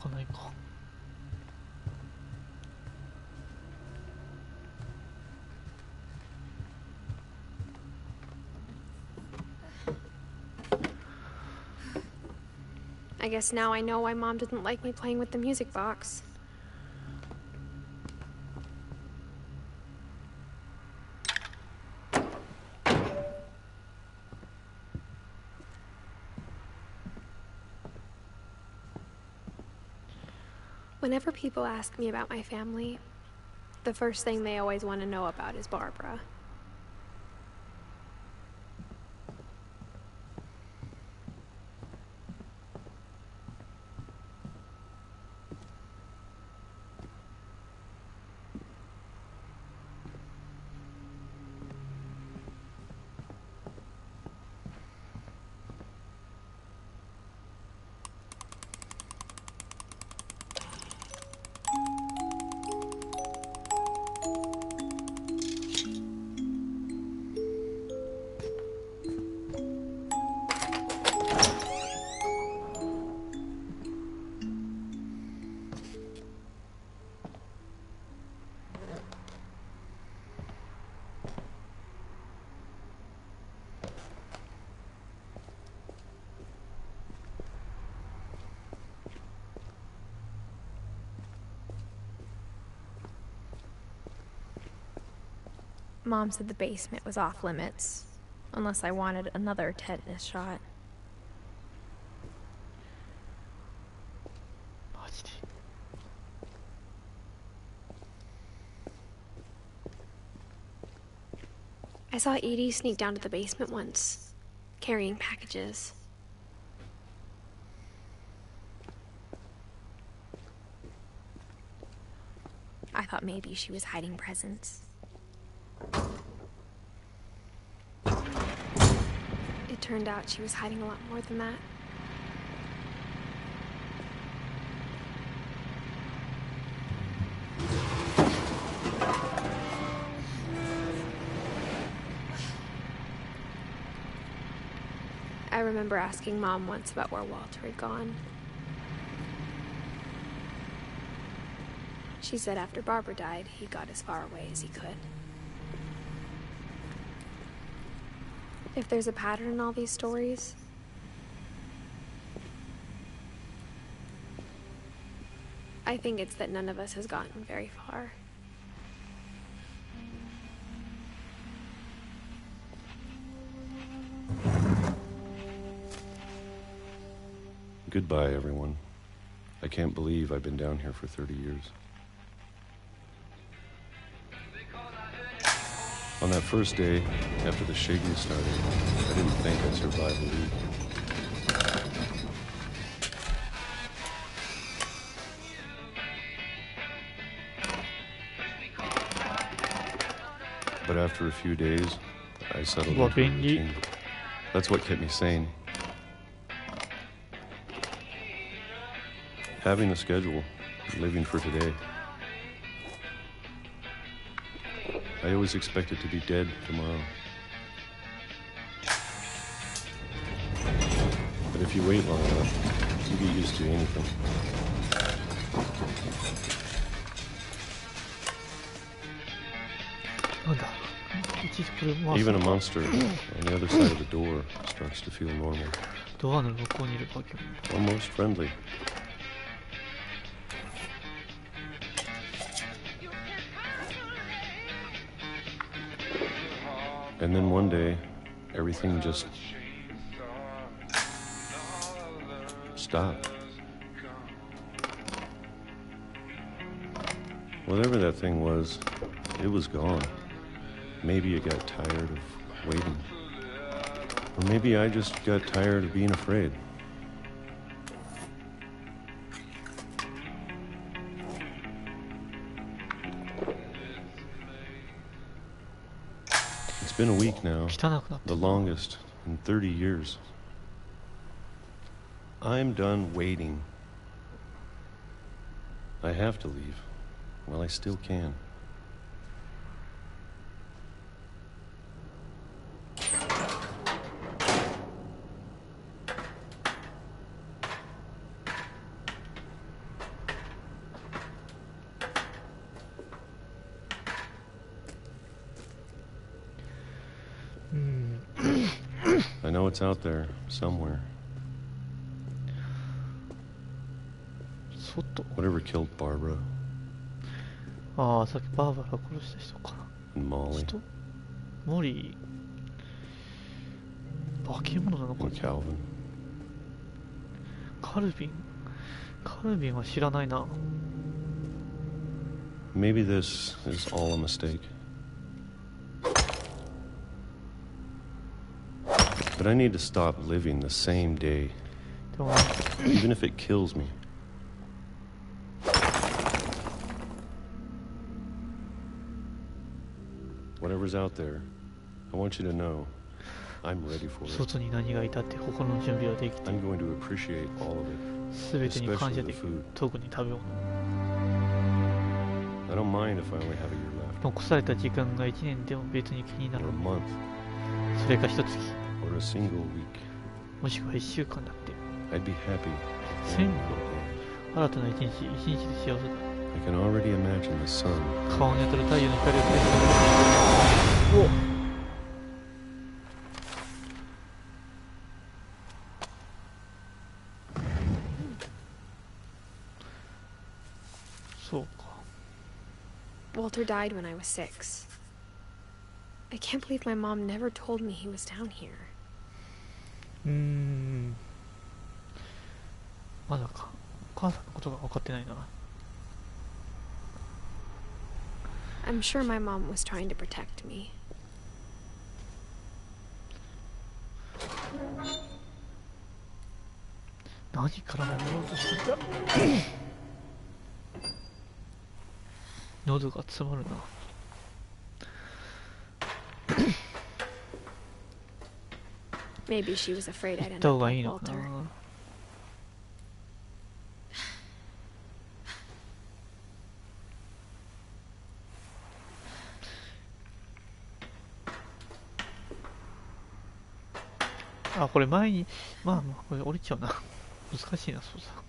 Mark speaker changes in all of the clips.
Speaker 1: かないか。
Speaker 2: I guess now I know why Mom didn't like me playing with the music box. Whenever people ask me about my family, the first thing they always want to know about is Barbara. Mom said the basement was off limits, unless I wanted another tetanus shot.
Speaker 1: マジで。
Speaker 2: I saw Edie sneak down to the basement once, carrying packages. I thought maybe she was hiding presents. It turned out she was hiding a lot more than that. I remember asking Mom once about where Walter had gone. She said after Barbara died, he got as far away as he could. If there's a pattern in all these stories, I think it's that none of us has gotten very far.
Speaker 3: Goodbye, everyone. I can't believe I've been down here for 30 years. On that first day, after the shaking started, I didn't think I'd survive a week. But after a few days, I settled into a routine. That's what kept me sane. Having a schedule, living for today. I always expected to be dead tomorrow. But if you wait long enough, you get used to anything. Even a monster on the other side of the door starts to feel normal.
Speaker 1: ドアの向こうにいる化け物。
Speaker 3: Almost friendly. And then one day, everything just stopped. Whatever that thing was, it was gone. Maybe it got tired of waiting. Or maybe I just got tired of being afraid. It's been a week now, the longest in 30 years. I'm done waiting. I have to leave. Well, I still can. know it's out there somewhere.
Speaker 1: 外
Speaker 3: Whatever killed Barbara
Speaker 1: ああ、さっきバーバラ殺した人か。
Speaker 3: and Molly
Speaker 1: 人モリー化け物なのか
Speaker 3: and Calvin.
Speaker 1: カルビンは知らないな。
Speaker 3: Maybe this is all a mistake. But I need to stop living the same day,
Speaker 1: でも
Speaker 3: even if it kills me. Whatever's out there, I want you to know I'm ready for it.
Speaker 1: 外に何がいたって心の準備はできて
Speaker 3: I'm going to appreciate all of it,
Speaker 1: 全てに感謝
Speaker 3: especially
Speaker 1: で
Speaker 3: the
Speaker 1: きる
Speaker 3: food.
Speaker 1: 特に食べ物
Speaker 3: I don't mind if I only have a year left,
Speaker 1: 残された時間が1年でも別に気にな
Speaker 3: or
Speaker 1: る
Speaker 3: a month,
Speaker 1: それか1月
Speaker 3: or a single week.
Speaker 1: もしくは1週間だって
Speaker 3: I'd be happy.
Speaker 1: 鮮度新たな一日で幸せだ
Speaker 3: I can already imagine the sun.
Speaker 1: 顔に当たる太陽の光を照らすおそうか
Speaker 2: Walter died when I was 6. I can't believe my mom never told me he was down here.
Speaker 1: まだかお母さんのことが分かってないな
Speaker 2: I'm sure my mom was trying to protect me.
Speaker 1: 何から守ろうとしてた喉が詰まるな
Speaker 2: Maybe she was afraid
Speaker 1: 行
Speaker 2: I'd
Speaker 1: っ
Speaker 2: end
Speaker 1: た方
Speaker 2: up
Speaker 1: がいい
Speaker 2: like
Speaker 1: のか
Speaker 2: Walter.
Speaker 1: なあ、これ前にまあこれ折れちゃうな難しいな操作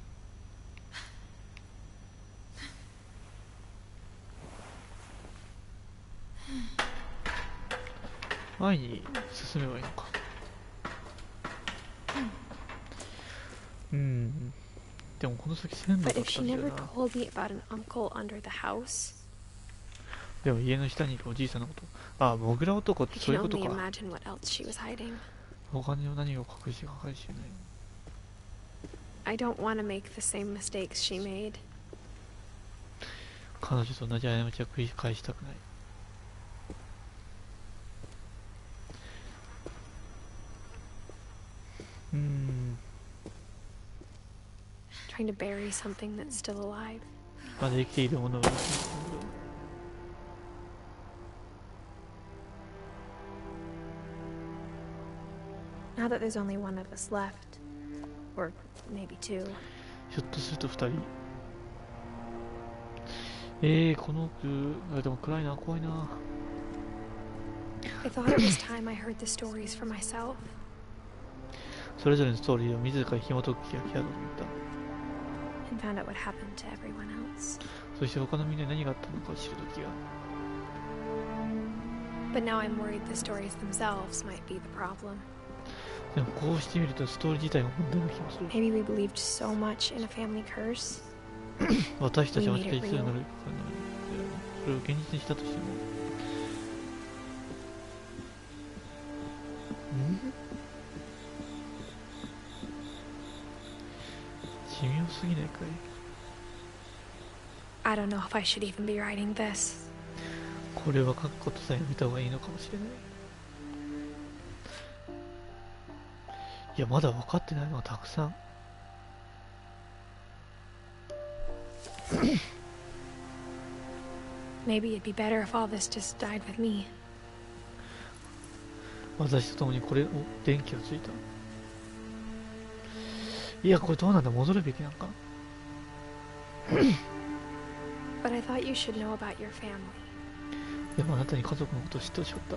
Speaker 1: 前に進めばいいのかでもこの先線路だ
Speaker 2: But
Speaker 1: っ
Speaker 2: if
Speaker 1: た
Speaker 2: she
Speaker 1: んだよ
Speaker 2: never
Speaker 1: な
Speaker 2: told me about an uncle under the house,
Speaker 1: でも家の下にいるおじいさんのことあ、モグラ男っ
Speaker 2: I
Speaker 1: てそうい
Speaker 2: can
Speaker 1: うこと
Speaker 2: only
Speaker 1: か
Speaker 2: imagine what else she was hiding.
Speaker 1: 他に何を隠してかかりしれない
Speaker 2: I don't want to make the same mistakes she made.
Speaker 1: 彼女と同じ過ちは繰り返したくない
Speaker 2: Trying to bury something that's still alive.
Speaker 1: まだ生きているものを
Speaker 2: Now that there's only one of us left, or maybe two,
Speaker 1: ひょっとすると2人この奥あでも暗いな怖いな
Speaker 2: I thought it was time I heard the stories for myself.
Speaker 1: それぞれのストーリーを自ら紐解く気が来たと思った
Speaker 2: And found out what happened to everyone else.
Speaker 1: そして他のみんなに何があったのかを知るときが
Speaker 2: But now I'm worried the stories themselves might be the problem.
Speaker 1: でもこうしてみるとストーリー自体が問題な気もする
Speaker 2: Maybe we believed so much in a family curse.
Speaker 1: 私たちは期待するのにそれを現実にしたとしても奇妙すぎないかい
Speaker 2: I don't know if I should even be writing this.
Speaker 1: これは書くことさえやめた方がいいのかもしれないいやまだ分かってないのがたくさん
Speaker 2: Maybe it'd be better if all this just died with me.
Speaker 1: 私と共にこれを電気がついたいやこれどうなんだ戻るべきなんか
Speaker 2: But I thought you should know about your family.
Speaker 1: でもあなたに家族のことを知ってほしかった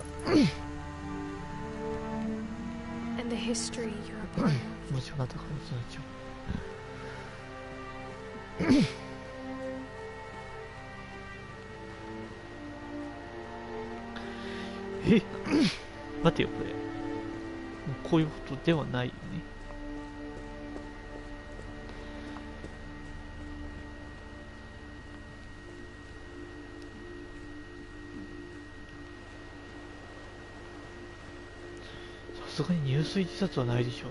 Speaker 2: And the history you're a part of.
Speaker 1: もしあなたがその一応待てよこれこういうことではないよね。さすがに入水自殺はないでしょ。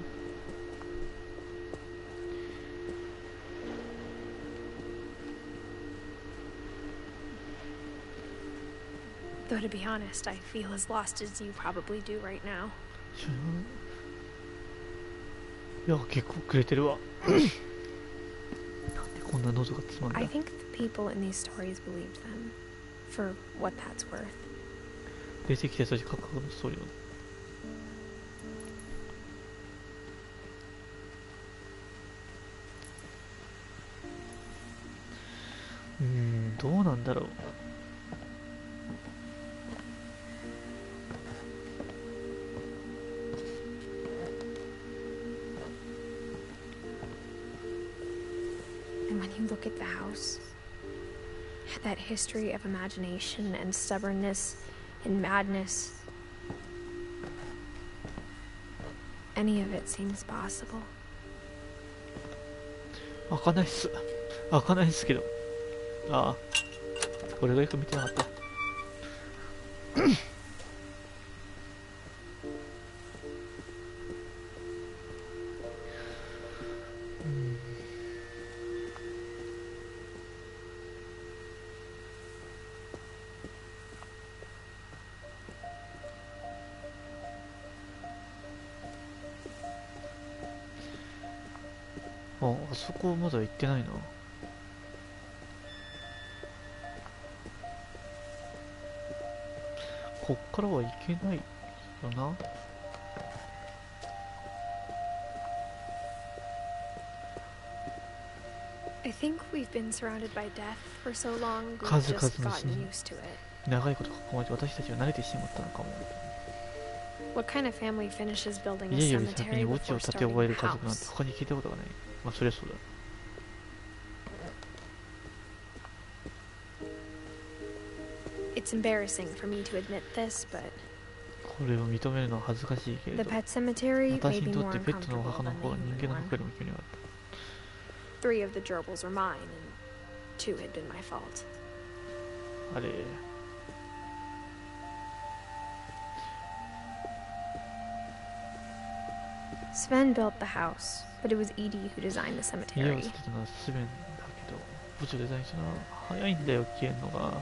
Speaker 2: Though to be honest, I feel as lost as you probably do right now.
Speaker 1: いや、結構くれてるわ。なんでこんな喉が詰まんだ。
Speaker 2: I think the people in these stories believed them, for what that's worth.
Speaker 1: 出てきた人たち各国のストーリーを。どうなんだろう。
Speaker 2: And when you look at the house, that history of imagination and stubbornness and madness, any of it seems possible.
Speaker 1: 開かないっす。開かないっすけど。ああ。俺がよく見てなかった。あそこまだ行ってないな。こっからは行けないよな。
Speaker 2: I think we've been surrounded by death for so long, we've
Speaker 1: 数
Speaker 2: just
Speaker 1: 々の死
Speaker 2: gotten
Speaker 1: に
Speaker 2: used to it.
Speaker 1: 長いこと囲まれて私たちは慣れてしまったのかも。
Speaker 2: What kind of family finishes building a
Speaker 1: 家より先
Speaker 2: cemetery
Speaker 1: に墓地
Speaker 2: before
Speaker 1: を建て
Speaker 2: starting
Speaker 1: 終え
Speaker 2: a
Speaker 1: る家族なんて
Speaker 2: house?
Speaker 1: 他に聞いたことがない。まあそりゃそうだ。
Speaker 2: It's embarrassing for me to admit this, but
Speaker 1: これを認めるのは恥ずかしいけれ
Speaker 2: the
Speaker 1: ど、
Speaker 2: pet cemetery
Speaker 1: 私
Speaker 2: may be
Speaker 1: にとっ
Speaker 2: more
Speaker 1: てペットのお
Speaker 2: uncomfortable
Speaker 1: 墓の
Speaker 2: than the
Speaker 1: 方が人
Speaker 2: human
Speaker 1: 間の
Speaker 2: one.
Speaker 1: 墓よりも距離があっ
Speaker 2: 3 of the gerbils were mine, and 2 had been my fault.
Speaker 1: た。あれ。
Speaker 2: Sven built the house, but it was Edie who designed the
Speaker 1: 家を
Speaker 2: cemetery.
Speaker 1: 建てたのはスベンだけど、墓地をデザインしたのは早いんだよ、消えんのが。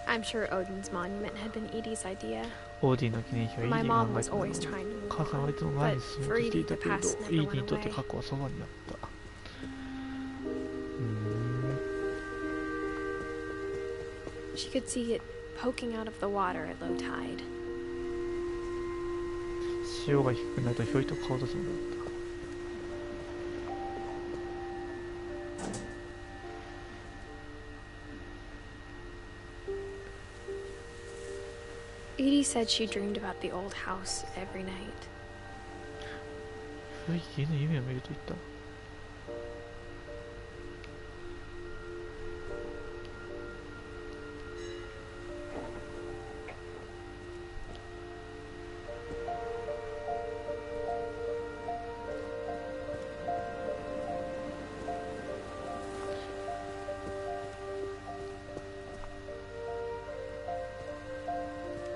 Speaker 2: I'm sure Odin's monument had been Edie's idea.
Speaker 1: オーディンの記念碑はイーデ
Speaker 2: My
Speaker 1: ィが
Speaker 2: mom
Speaker 1: 考え
Speaker 2: was
Speaker 1: たの。
Speaker 2: always trying to
Speaker 1: 母
Speaker 2: move
Speaker 1: さんはい
Speaker 2: on,
Speaker 1: つも前
Speaker 2: but
Speaker 1: に進もう
Speaker 2: for
Speaker 1: としてい
Speaker 2: Edie,
Speaker 1: た
Speaker 2: the
Speaker 1: けれど、
Speaker 2: past
Speaker 1: イ
Speaker 2: never
Speaker 1: ーディ
Speaker 2: went
Speaker 1: にとって
Speaker 2: away.
Speaker 1: 過去はそばにあった。
Speaker 2: She could see it poking out of the water at low tide.
Speaker 1: 潮が低くなるとひょいと顔出すのだった。
Speaker 2: Edie said she dreamed about the old house every night.
Speaker 1: 古い家の夢を見ると言った。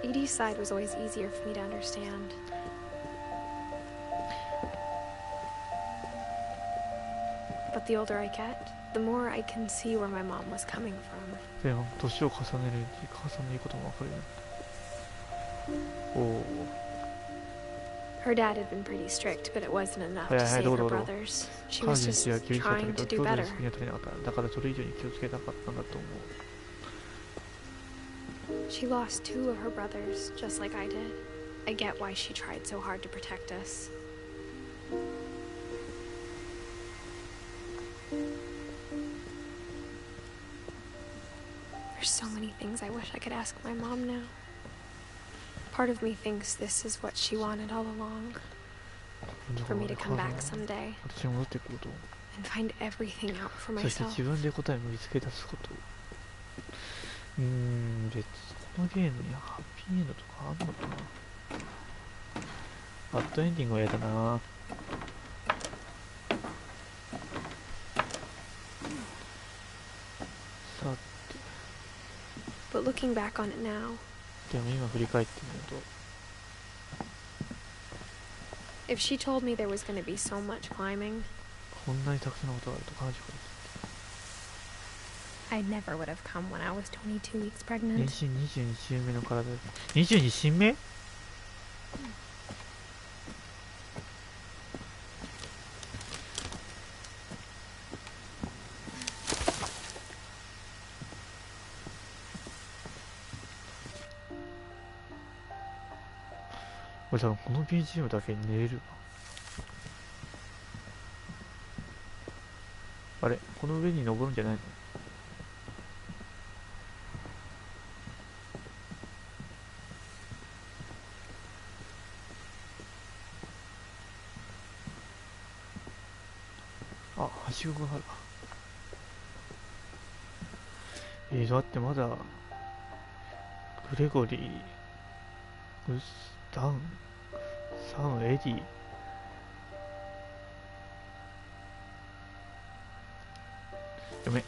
Speaker 2: Edie's side was always easier for me to understand. But the older I get, the more I can see where my mom was coming from.
Speaker 1: でも年を重ねるうちに母さんの言うこともわかるようになった。おお。
Speaker 2: Her dad had been pretty strict, but it wasn't enough to
Speaker 1: Hey,
Speaker 2: save
Speaker 1: hey,
Speaker 2: her
Speaker 1: do.
Speaker 2: brothers. She
Speaker 1: 彼
Speaker 2: was
Speaker 1: 女
Speaker 2: just
Speaker 1: たちは厳しかった
Speaker 2: trying
Speaker 1: け
Speaker 2: to
Speaker 1: ど、
Speaker 2: do
Speaker 1: 兄弟
Speaker 2: better.
Speaker 1: の救いには足りなかった。だからそれ以上に気をつけたかったんだと思う。
Speaker 2: She lost 2 of her brothers, just like I did. I get why she tried so hard to protect us. There's so many things I wish I could ask my mom now. Part of me thinks this is what she wanted all along, for me to come back someday
Speaker 1: 私が戻ってくること。
Speaker 2: and find everything out for
Speaker 1: そして
Speaker 2: myself.
Speaker 1: 自分で答えを見つけ出すこと。別にこのゲームにハッピーエンドとかあんのかな。バッドエンディングは嫌だな。さ
Speaker 2: But looking back on it now,
Speaker 1: でも今振り返ってみると
Speaker 2: if she told me there was going to be so much climbing,
Speaker 1: こんなにたくさんのことがあると彼女から
Speaker 2: I never would have come when I was 22 weeks
Speaker 1: 妊
Speaker 2: pregnant.
Speaker 1: 娠22週目の体で22週目俺多分この BGM だけ寝れるわ。あれこの上に登るんじゃないの？あ、はしごがあるわ。だってまだグレゴリー、ウスダウン、サム、エディ、読め。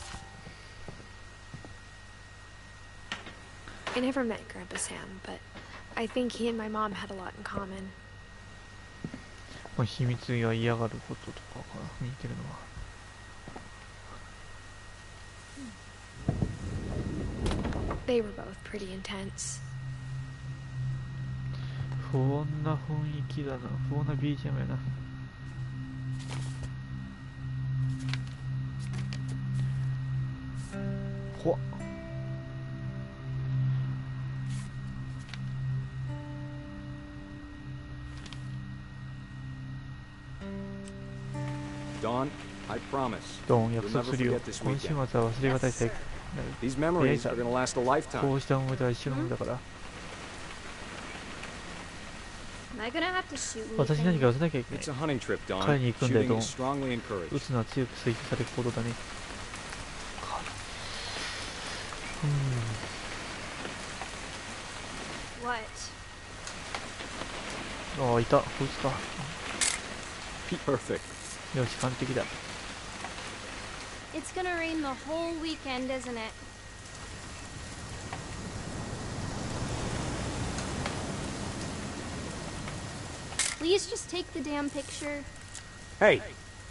Speaker 2: I never met Grandpa Sam, but I think he and my mom had a lot in common.
Speaker 1: まあ秘密や嫌がることとかが似てるのは。
Speaker 2: They were both pretty intense.
Speaker 1: 不穏な雰囲気だな。不穏な BGM やな。怖っ。
Speaker 4: Dawn, I promise.
Speaker 1: ドン、約束するよ。今週末は忘れがたい最高。
Speaker 4: These memories are going to last a
Speaker 1: こ
Speaker 4: lifetime.
Speaker 1: うした思い出は一生のものだから。
Speaker 5: Am I gonna have to shoot
Speaker 1: 私何か
Speaker 5: anything?
Speaker 1: 寄せなきゃいけない。
Speaker 4: It's a hunting trip, Dawn.
Speaker 1: 彼に行くんだよ、
Speaker 4: Shooting
Speaker 1: ドン。
Speaker 4: is strongly
Speaker 1: 撃
Speaker 4: encouraged.
Speaker 1: つのは強く推奨される行動だね。
Speaker 5: What?
Speaker 1: ああ、いた。こいつか。
Speaker 4: Perfect.
Speaker 1: よし、完璧だ。
Speaker 5: It's gonna rain the whole weekend, isn't it? Please just take the damn picture.
Speaker 4: Hey,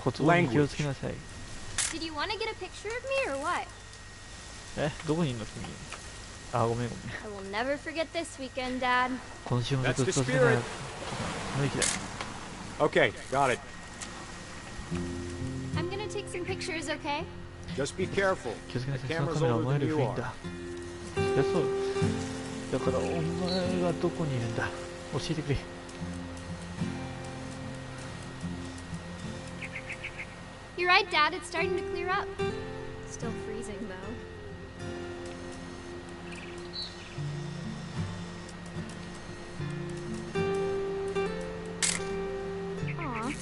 Speaker 1: 言葉に気をつけなさい。
Speaker 5: Did you want to get a picture of me or what?
Speaker 1: え、どこにいんの君。あ、ごめんごめん。
Speaker 5: I will never forget this weekend, Dad.
Speaker 1: 今週も
Speaker 4: That's
Speaker 1: ずっ
Speaker 4: the
Speaker 1: と続けない。
Speaker 4: spirit.
Speaker 1: 無理だよ。
Speaker 4: okay, got it.
Speaker 5: I'm gonna take some pictures, okay?
Speaker 4: Just be careful.
Speaker 1: 気をつけな
Speaker 4: The
Speaker 1: さい。その
Speaker 4: camera's
Speaker 1: カメラはお
Speaker 4: older
Speaker 1: 前よ
Speaker 4: than
Speaker 1: り
Speaker 4: you
Speaker 1: 古いん
Speaker 4: are.
Speaker 1: だ。そりゃそう。だからお前がどこにいるんだ。教えてくれ。
Speaker 5: You're right, Dad. It's starting to clear up. Still freezing, though. Aw.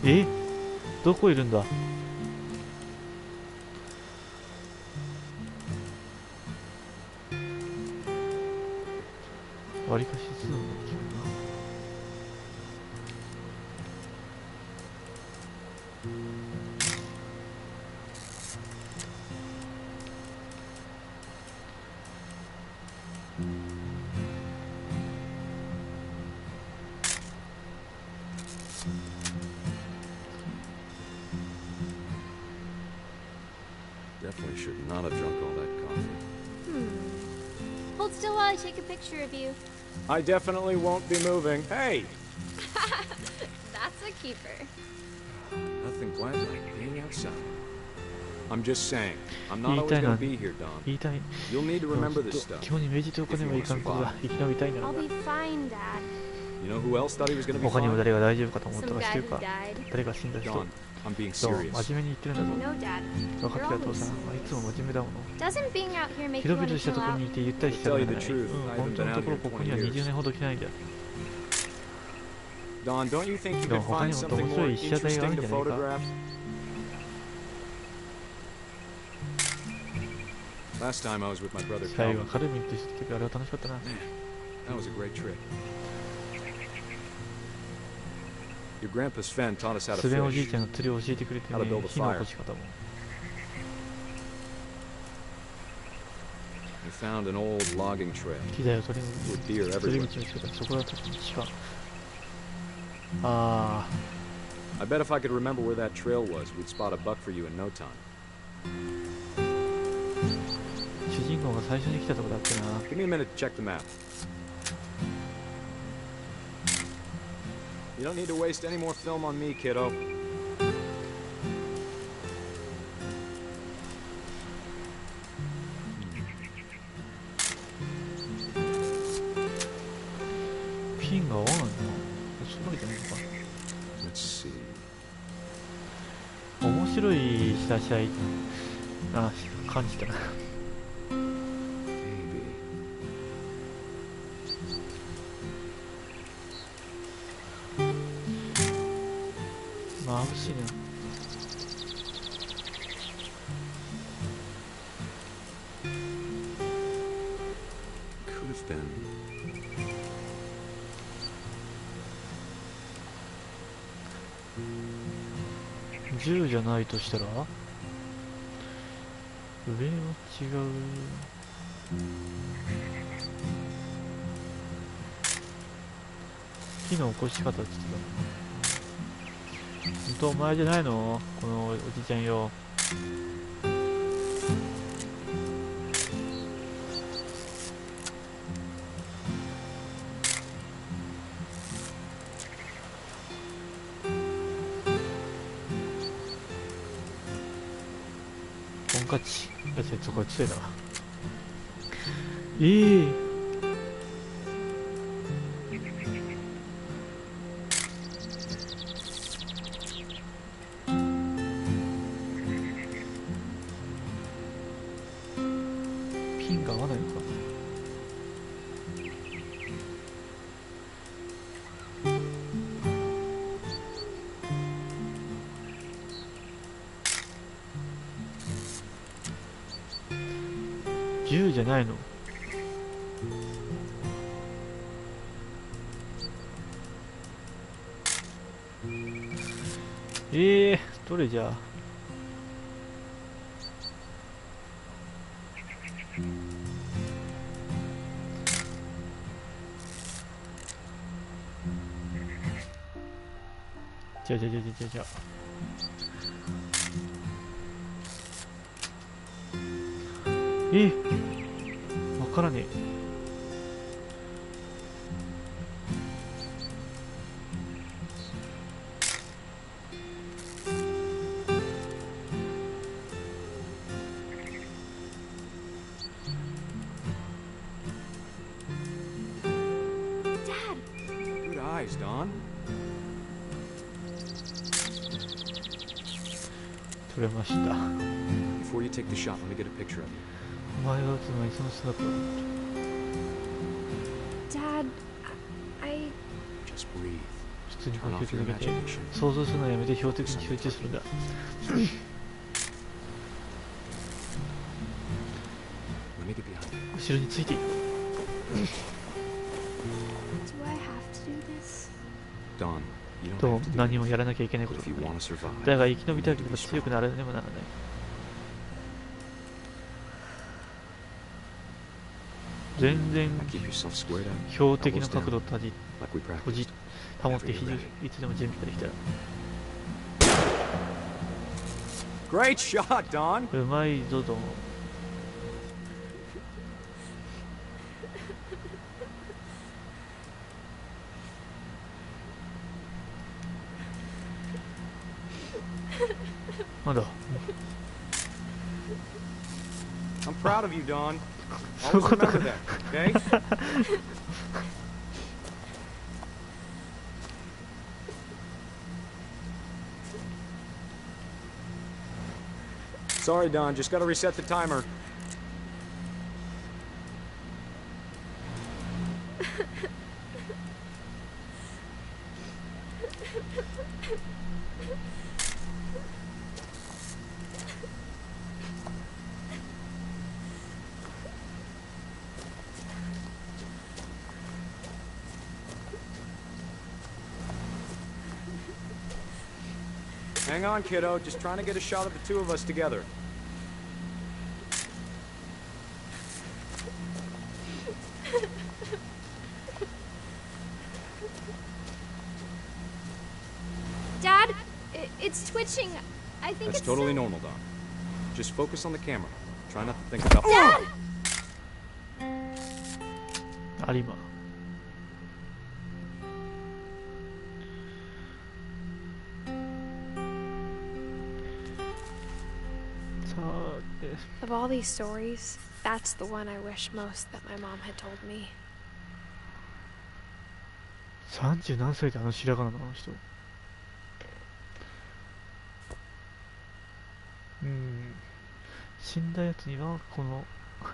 Speaker 1: え？どこいるんだ？わりかしすぐの気分な。
Speaker 4: Definitely should not have drunk all that coffee.
Speaker 5: Hold still while I take a picture of you.
Speaker 4: I definitely won't be moving. Hey,
Speaker 5: That's a keeper.
Speaker 4: nothing glad like being outside. I'm just saying, I'm not
Speaker 1: 言い
Speaker 4: always
Speaker 1: たい
Speaker 4: going
Speaker 1: な。
Speaker 4: to be here, Don.
Speaker 1: 言いたい。
Speaker 4: You'll need to
Speaker 1: でも
Speaker 4: remember
Speaker 1: ず
Speaker 4: this
Speaker 1: っと
Speaker 4: stuff.
Speaker 1: 基本に命じておかねばいかんことが生き延びたいな
Speaker 5: I'll
Speaker 1: のだ。
Speaker 5: be fine, Dad.
Speaker 4: You know who else thought he was going to be
Speaker 1: 他にも
Speaker 4: fine?
Speaker 1: 誰が大丈夫かと思った
Speaker 5: Some
Speaker 1: か知っ
Speaker 5: guy
Speaker 1: てる
Speaker 5: who
Speaker 1: か。
Speaker 5: died.
Speaker 1: 誰が死んだ人。
Speaker 4: Don, I'm being
Speaker 1: そう、
Speaker 4: serious.
Speaker 1: 真面目に言ってるんだぞ。
Speaker 5: No, Dad.
Speaker 1: 分か
Speaker 5: You're
Speaker 1: ってる父
Speaker 5: always
Speaker 1: さんはいつも真面目だもの。
Speaker 5: Doesn't being out here make you
Speaker 1: 広々
Speaker 5: want
Speaker 1: と
Speaker 5: to
Speaker 1: した
Speaker 5: chill
Speaker 1: ところ
Speaker 5: out?
Speaker 1: にいてゆったりしたくならない。
Speaker 4: To tell you the truth,
Speaker 1: うん、
Speaker 4: I
Speaker 1: 本
Speaker 4: haven't
Speaker 1: 当
Speaker 4: been
Speaker 1: の
Speaker 4: out
Speaker 1: ところ
Speaker 4: here
Speaker 1: ここに
Speaker 4: in
Speaker 1: は
Speaker 4: 20
Speaker 1: 20
Speaker 4: years.
Speaker 1: 年ほど来ないんだ。
Speaker 4: Don, don't you think you
Speaker 1: No,
Speaker 4: could find
Speaker 1: 他にも
Speaker 4: something
Speaker 1: 面白
Speaker 4: more
Speaker 1: い被写体があるん
Speaker 4: interesting
Speaker 1: じ
Speaker 4: to
Speaker 1: ゃないか。
Speaker 4: photograph? Last time I was with my brother
Speaker 1: 最後
Speaker 4: Calvin.
Speaker 1: はカルビンとしてた時あれは楽しかったな。
Speaker 4: Man, that was a great trip. Your grandpa Sven taught us how to
Speaker 1: スベンおじい
Speaker 4: fish.
Speaker 1: ちゃんが釣りを教えてくれてね、
Speaker 4: How to build a
Speaker 1: 火の起こし方も。
Speaker 4: We found an old logging trail
Speaker 1: 機材を取り
Speaker 4: with deer
Speaker 1: 釣り
Speaker 4: everywhere.
Speaker 1: 口をしてた。そこだと鹿。あ
Speaker 4: I bet if I could remember where that trail was, we'd spot a buck for you in no time.
Speaker 1: あ、主人公が最初に来たとこだっけな。
Speaker 4: Give me a minute to check the map. You don't need to waste any more film on me, kiddo.
Speaker 1: ピンが合わないな。そういうわけじゃないのか。
Speaker 4: Let's see.
Speaker 1: 面白い下試合、あ、感じたな。
Speaker 4: Maybe.
Speaker 1: 眩しいな。
Speaker 4: Could have been.
Speaker 1: 10じゃないとしたら上は違う。火の起こし方って言ってた。本当お前じゃないのこのおじちゃんよ。トンカチ。そこは強いな。ピンが合わないのか。10じゃないの。どれじゃあ。じゃあ。わからねえ。
Speaker 4: Good eyes, Don.
Speaker 1: 取れました。
Speaker 4: Before you take the shot, let me get a picture of you.
Speaker 1: お前が撃つ前にその姿を。
Speaker 2: Dad, I...
Speaker 4: Just breathe.
Speaker 1: 普通に呼
Speaker 4: Turn
Speaker 1: 吸
Speaker 4: off
Speaker 1: 続
Speaker 4: your
Speaker 1: けて、
Speaker 4: imagination.
Speaker 1: 想像するのをやめて標的に集中するんだ。
Speaker 4: Let me get behind you.
Speaker 1: 後ろについていく。
Speaker 2: Do I have to do this?
Speaker 4: Don, you don't
Speaker 1: と
Speaker 4: have to do
Speaker 1: 何も
Speaker 4: anything.
Speaker 1: やらなきゃいけないこ
Speaker 4: But
Speaker 1: と
Speaker 4: if you
Speaker 1: だね。
Speaker 4: want to survive,
Speaker 1: だが生き延びたければ強くならねばならない。全然
Speaker 4: now keep yourself squared up.
Speaker 1: 標的の
Speaker 4: Elbows
Speaker 1: 角度
Speaker 4: down,
Speaker 1: を保
Speaker 4: like we
Speaker 1: ち
Speaker 4: practiced.
Speaker 1: 保って肘いつでも準備ができたら。
Speaker 4: Great shot, Don.
Speaker 1: うまいぞと思う。なんだ。
Speaker 4: I'm proud of you, Don.
Speaker 1: そういう
Speaker 4: Always
Speaker 1: ことか
Speaker 4: remember that, okay? Sorry, Don. Just gotta reset the timer. Hang on, kiddo. Just trying to get a shot of the two of us together.
Speaker 5: Dad, it's twitching. I think
Speaker 4: That's
Speaker 5: it's
Speaker 4: totally normal, Doc. Just focus on the camera. Try not to think about...
Speaker 5: Dad!
Speaker 1: 有馬。さて、
Speaker 2: Of all these stories, that's the one I wish most that my mom had told me.
Speaker 1: 30何歳であの白髪なの、あの人。死んだやつにはこの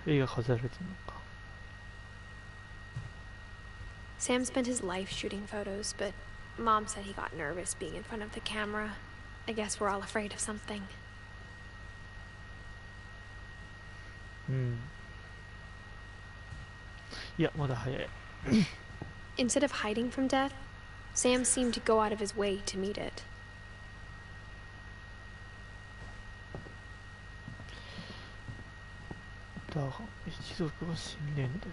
Speaker 1: 絵が飾られてるのか。
Speaker 2: Sam spent his life shooting photos, but Mom said he got nervous being in front of the camera. I guess we're all afraid of something.
Speaker 1: いや、まだ早い。
Speaker 2: Instead of hiding from death, Sam seemed to go out of his way to meet it.
Speaker 1: だが一族は死んでんだよ。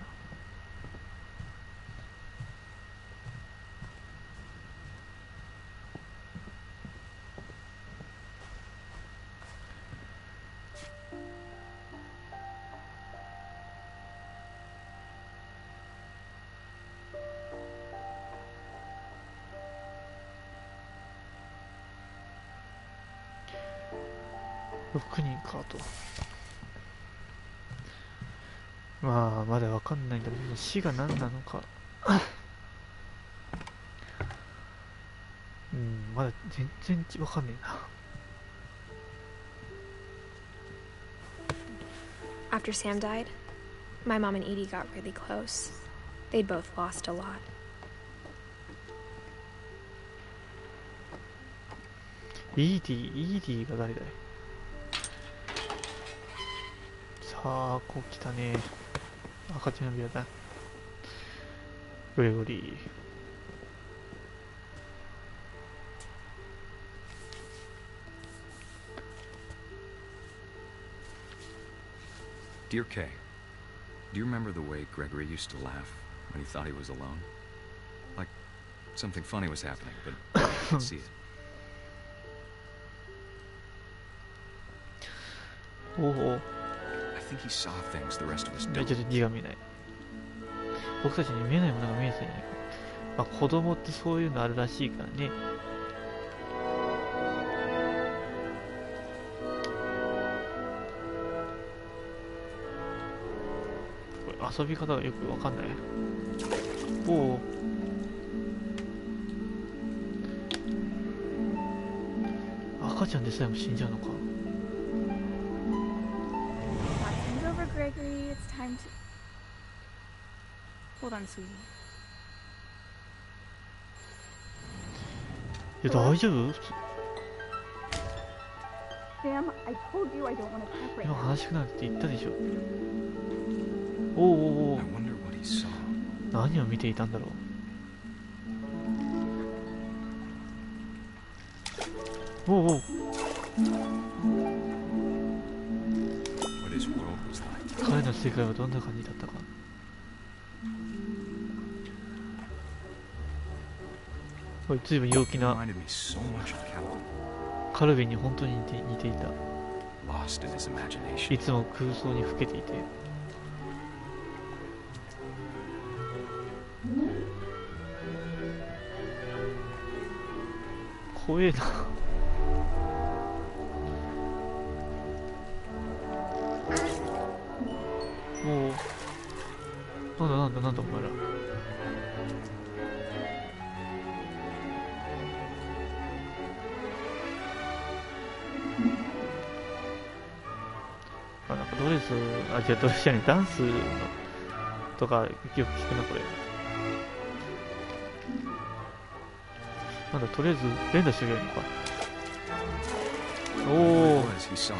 Speaker 1: 6人かと。まあまだわかんないんだけど、死が何なのかまだ全然わかんねえな。
Speaker 2: After Sam died, my mom and Edie got really close. They'd both lost a lot.
Speaker 1: イーディが誰だい。さあ、こう来たね。赤ちゃんのビアだ。グレゴリー。
Speaker 6: Dear Kay, do you remember the way Gregory used to laugh when he thought he was alone? Like something funny was happening, but he couldn't see it.
Speaker 1: おお、
Speaker 6: I think he saw things the rest of us
Speaker 1: ちょっ
Speaker 6: don't.
Speaker 1: と字が見えない。僕たちに見えないものが見えてない。まあ子供ってそういうのあるらしいからね。これ遊び方がよくわかんない。おお。赤ちゃんでさえも死んじゃうのか。
Speaker 7: Watching's over, Gregory. It's time to... Hold on, sweetie.
Speaker 1: いや、大丈夫？
Speaker 7: Sam, I told you I don't want to talk right
Speaker 1: 今
Speaker 7: now.
Speaker 1: 悲しくなるって言ったでしょ。おおお
Speaker 6: I wonder what he saw.
Speaker 1: お、何を見ていたんだろう。おおお、
Speaker 6: What his world was like.
Speaker 1: 彼の世界はどんな感じだったか。これ随分陽気
Speaker 6: He
Speaker 1: な
Speaker 6: reminded me so much of Calvin,
Speaker 1: カルビンに本当に似ていた。
Speaker 6: lost in his imagination.
Speaker 1: いつも空想にふけていて。怖えな。もうなんだお前ら。あ、なんかドレス、あ、違う、ドレスじゃねえ、ダンスのとかよく聞くな、これ。なんだ、とりあえず連打してくれるのか。
Speaker 6: Whatever
Speaker 1: お
Speaker 6: it
Speaker 1: お、
Speaker 6: was he saw.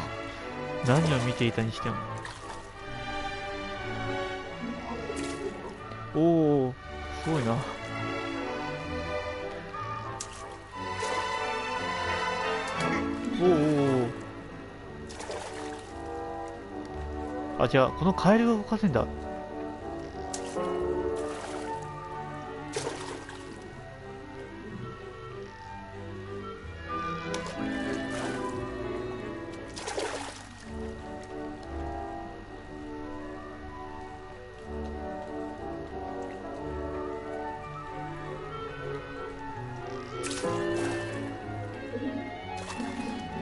Speaker 1: 何を見ていたにしても。おお、すごいな。おお、あ、じゃあこのカエルが動かせんだ。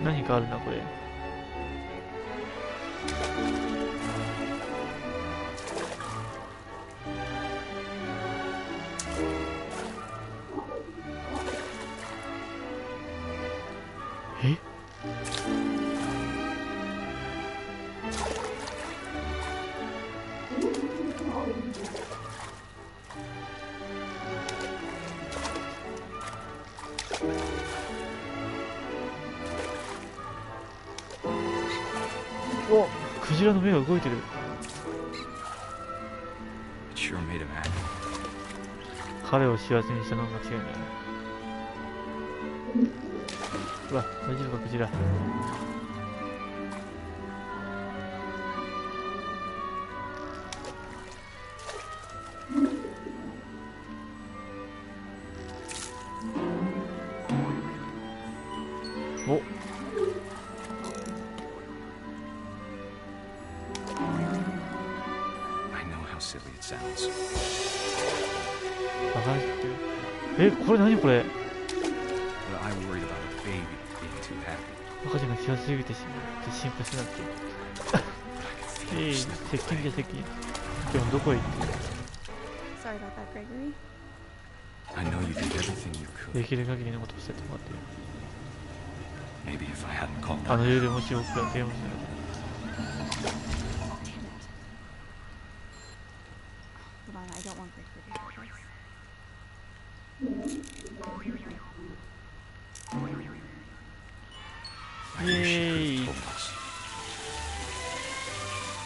Speaker 1: 何かあるな、これ。え？お、クジラの目が動いてる。
Speaker 6: It sure made him happy.
Speaker 1: 彼を幸せにしたのは間違いない。うわ、大丈夫かクジラ。お、
Speaker 6: I know how silly it sounds.
Speaker 1: バカにしてる。え、これ何これ。
Speaker 6: But I worried about a baby being too happy.
Speaker 1: 赤ちゃんが幸せすぎて心配しなくて。
Speaker 6: But I could feel
Speaker 1: 接
Speaker 6: it
Speaker 1: 近
Speaker 6: slipping
Speaker 1: じゃ接近。でもどこへ行ってる。
Speaker 7: Sorry about that, Gregory.
Speaker 6: I know you did everything you could.
Speaker 1: できる限りのことをしてもらってる。
Speaker 6: Maybe if I hadn't called
Speaker 1: あの
Speaker 6: out.
Speaker 1: 夜でもし僕が電話しなかっ
Speaker 7: Hold on, I don't want Gregory to hear this.
Speaker 6: I wish he could
Speaker 1: Yay.
Speaker 6: have told us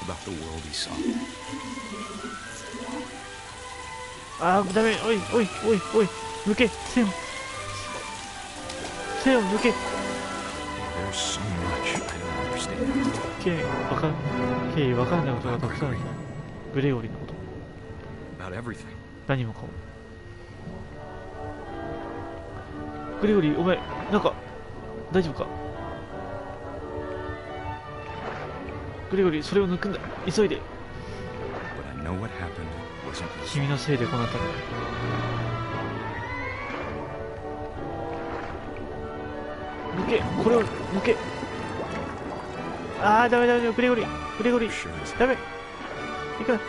Speaker 6: about the world he saw.
Speaker 1: た。あー、ダメ。おいおいおいおい、抜け。線を抜け。
Speaker 6: There's so much I don't understand
Speaker 1: 経緯わからないことがたくさんあるじゃん。グレゴリーのこと。
Speaker 6: about everything.
Speaker 1: 何もかも。グレゴリー、お前、なんか、大丈夫か。グレゴリー、それを抜くんだ。急いで。
Speaker 6: But I know what happened wasn't his
Speaker 1: 君
Speaker 6: fault.
Speaker 1: のせいでこうなったんだ。抜け、これを抜け。あー、ダメダメ、グレゴリー、グレゴリ
Speaker 6: Sure
Speaker 1: ー、
Speaker 6: as
Speaker 1: ダメ。いかん。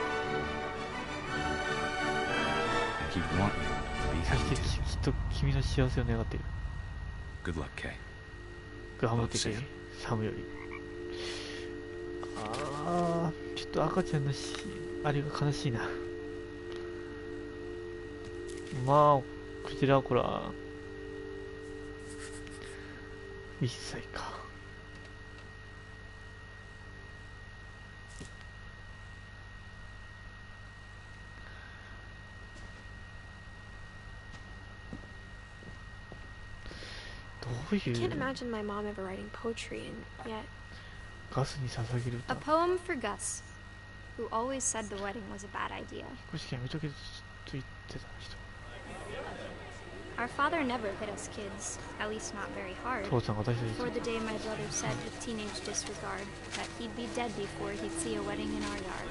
Speaker 6: he'd want you to be
Speaker 1: そして
Speaker 6: happy too.
Speaker 1: きっと君の幸せを願っている。
Speaker 6: Good luck, Kay.
Speaker 1: 頑張ってくれ、サムより。あー、ちょっと赤ちゃんのあれが悲しいな。まあ、クジラはこら、1歳か。どう
Speaker 2: I can't
Speaker 1: いう
Speaker 2: imagine my mom ever writing poetry, and yet
Speaker 1: ガスに捧げる
Speaker 5: A
Speaker 1: 歌。
Speaker 5: poem for Gus, who always said the wedding was a bad idea.
Speaker 1: 少しやめとけと言ってた人。
Speaker 5: Our father never hit us kids, at least not very hard.
Speaker 1: 父さんが私た
Speaker 5: Before
Speaker 1: ち
Speaker 5: the day my brother said with teenage disregard that he'd be dead before he'd see a wedding in our yard.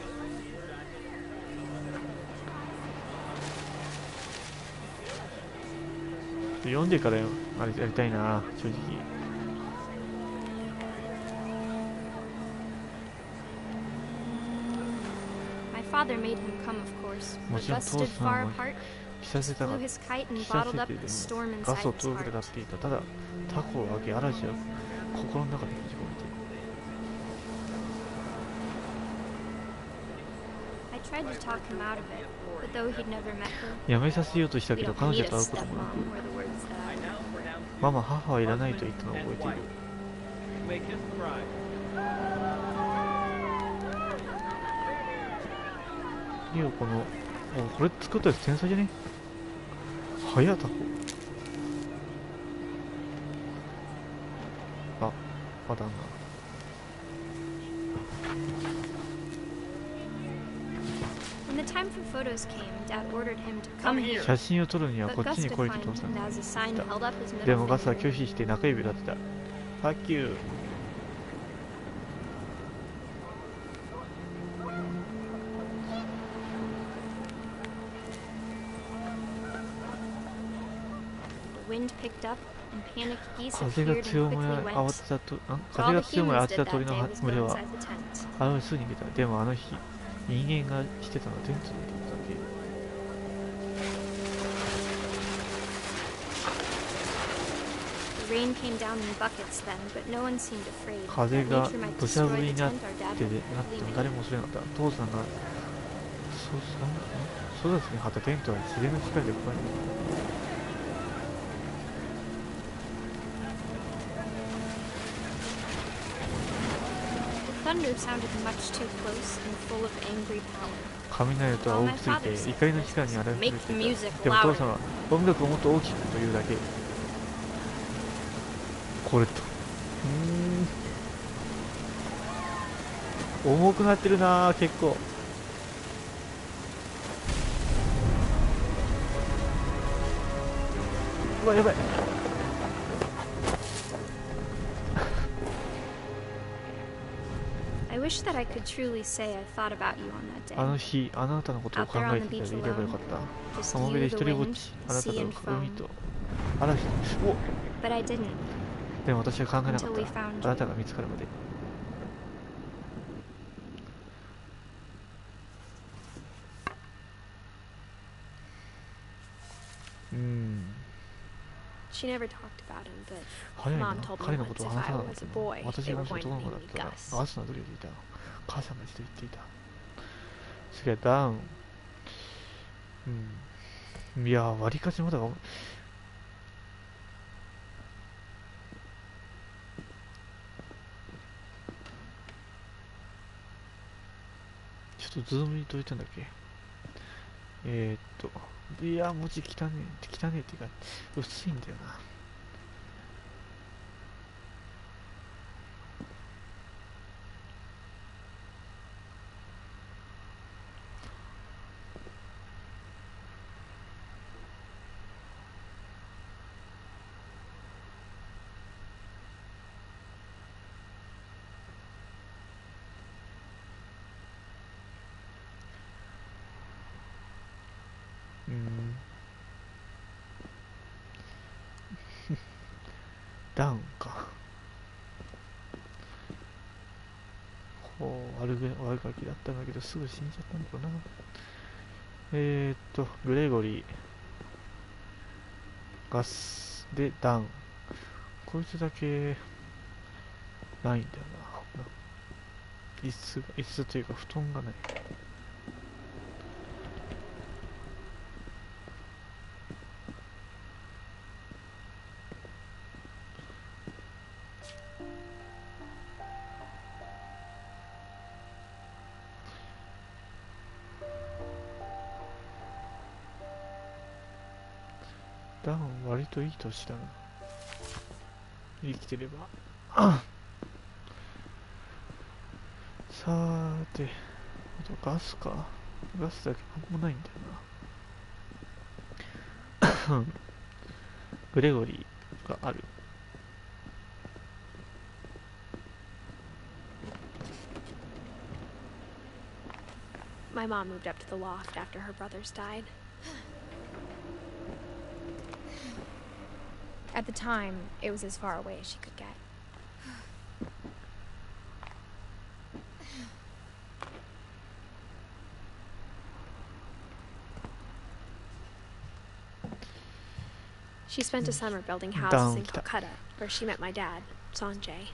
Speaker 1: 読んでからあれやりたいな、正直。
Speaker 5: My father made him come, of course, but
Speaker 1: もちろん
Speaker 5: Gus
Speaker 1: 父
Speaker 5: stood
Speaker 1: さ
Speaker 5: far
Speaker 1: んは
Speaker 5: apart,
Speaker 1: 着させた
Speaker 5: flew
Speaker 1: が
Speaker 5: his kite and
Speaker 1: 着さ
Speaker 5: bottled
Speaker 1: せ
Speaker 5: up
Speaker 1: てで
Speaker 5: the storm
Speaker 1: も
Speaker 5: inside
Speaker 1: ガスを
Speaker 5: his
Speaker 1: 遠くで立
Speaker 5: heart.
Speaker 1: っていた。ただタコを上げ嵐を心の中で閉じ込めている。
Speaker 5: I tried to talk him out of it, but though he'd never met her,
Speaker 1: やめさせようとした
Speaker 5: we
Speaker 1: けど
Speaker 5: don't
Speaker 1: 彼女
Speaker 5: need
Speaker 1: と
Speaker 5: a
Speaker 1: 会うこともな
Speaker 5: stepmom, were the words that I know.
Speaker 1: ママ母はいらないと言ったのを覚えている。いいよこのこれ作ったやつ天才じゃね。早タコ。あ、パターンが。
Speaker 5: When the time for photos came, Dad ordered him to come here.
Speaker 1: 写真を撮るには
Speaker 5: But
Speaker 1: こっち
Speaker 5: Gus
Speaker 1: に来いと
Speaker 5: declined,
Speaker 1: 父さん
Speaker 5: and
Speaker 1: が
Speaker 5: as a
Speaker 1: 言
Speaker 5: sign
Speaker 1: った。
Speaker 5: held up his
Speaker 1: でも
Speaker 5: middle
Speaker 1: ガスは
Speaker 5: finger.
Speaker 1: 拒否して中指を立てた。ファッキュー。
Speaker 5: The wind picked up, and panicked geese
Speaker 1: 風が
Speaker 5: appeared
Speaker 1: 強
Speaker 5: and
Speaker 1: まり
Speaker 5: quickly
Speaker 1: 慌
Speaker 5: went.
Speaker 1: てたと、
Speaker 5: But
Speaker 1: 風
Speaker 5: all
Speaker 1: が
Speaker 5: the
Speaker 1: 強まり
Speaker 5: humans
Speaker 1: 慌て
Speaker 5: did
Speaker 1: た鳥
Speaker 5: that
Speaker 1: の
Speaker 5: day was
Speaker 1: 群れ
Speaker 5: go
Speaker 1: は
Speaker 5: inside the tent.
Speaker 1: あのすぐ逃げた。でもあの日人間がしてたのはテントのことだけ。
Speaker 5: The rain came down in buckets then, but no one seemed afraid.
Speaker 1: 風
Speaker 5: That
Speaker 1: が
Speaker 5: nature might
Speaker 1: 土砂降
Speaker 5: destroy
Speaker 1: り
Speaker 5: the
Speaker 1: になっ
Speaker 5: tent, our dad
Speaker 1: て
Speaker 5: would
Speaker 1: なって
Speaker 5: leave
Speaker 1: も
Speaker 5: it.
Speaker 1: 誰も恐れなかった。父さんが育ちに張ったテントは自然の光で壊れた。
Speaker 5: The thunder sounded much too close and full of angry power.
Speaker 1: 雷とは大きすぎて怒りの力にあられてい
Speaker 5: Make the
Speaker 1: た。
Speaker 5: music
Speaker 1: でも父
Speaker 5: louder.
Speaker 1: さんは音楽をもっと大きくというだけ。これと。重くなってるな結構。うわやばい。
Speaker 5: I wish that I could truly say I thought about you on that day.
Speaker 1: あの日あなたのことを考えていたらいればよかった。
Speaker 5: Just
Speaker 1: 浜辺で
Speaker 5: you,
Speaker 1: 一
Speaker 5: the
Speaker 1: 人ぼっ
Speaker 5: wind,
Speaker 1: ち。あなた
Speaker 5: sea
Speaker 1: と
Speaker 5: and
Speaker 1: 海
Speaker 5: foam.
Speaker 1: と嵐。お
Speaker 5: But I didn't.
Speaker 1: でも私は考えなか
Speaker 5: Until
Speaker 1: っ
Speaker 5: we
Speaker 1: た。
Speaker 5: found
Speaker 1: あなたが見つかるまで。
Speaker 5: She never talked about him, but
Speaker 1: 早いな
Speaker 5: Mom told me
Speaker 1: 彼のことを
Speaker 5: once if
Speaker 1: 話さ
Speaker 5: I
Speaker 1: なかっ
Speaker 5: was
Speaker 1: た
Speaker 5: a
Speaker 1: の。
Speaker 5: boy,
Speaker 1: 私
Speaker 5: they
Speaker 1: が
Speaker 5: were
Speaker 1: もし
Speaker 5: going
Speaker 1: 男
Speaker 5: to
Speaker 1: の子
Speaker 5: name
Speaker 1: だっ
Speaker 5: me
Speaker 1: たら
Speaker 5: Gus.
Speaker 1: ガスのどれでいた。母さんが一度言っていた。次はダウン。いやー、割りかしまだちょっとズームにといたんだっけ。いやー、文字汚ねえっていうか、薄いんだよな。ダウンか。悪ガキだったんだけどすぐ死んじゃったのかな。グレゴリーガスでダウン。こいつだけないんだよな。椅子というか布団がない。ダウン割といい年だな。生きてれば。さーて、あとガスか。ガスだけなんもないんだよな。グレゴリーがある。
Speaker 2: My mom moved up to the loft after her brothers died. At the time, it was as far away as she could get. She spent a summer building houses in Calcutta, where she met my dad, Sanjay.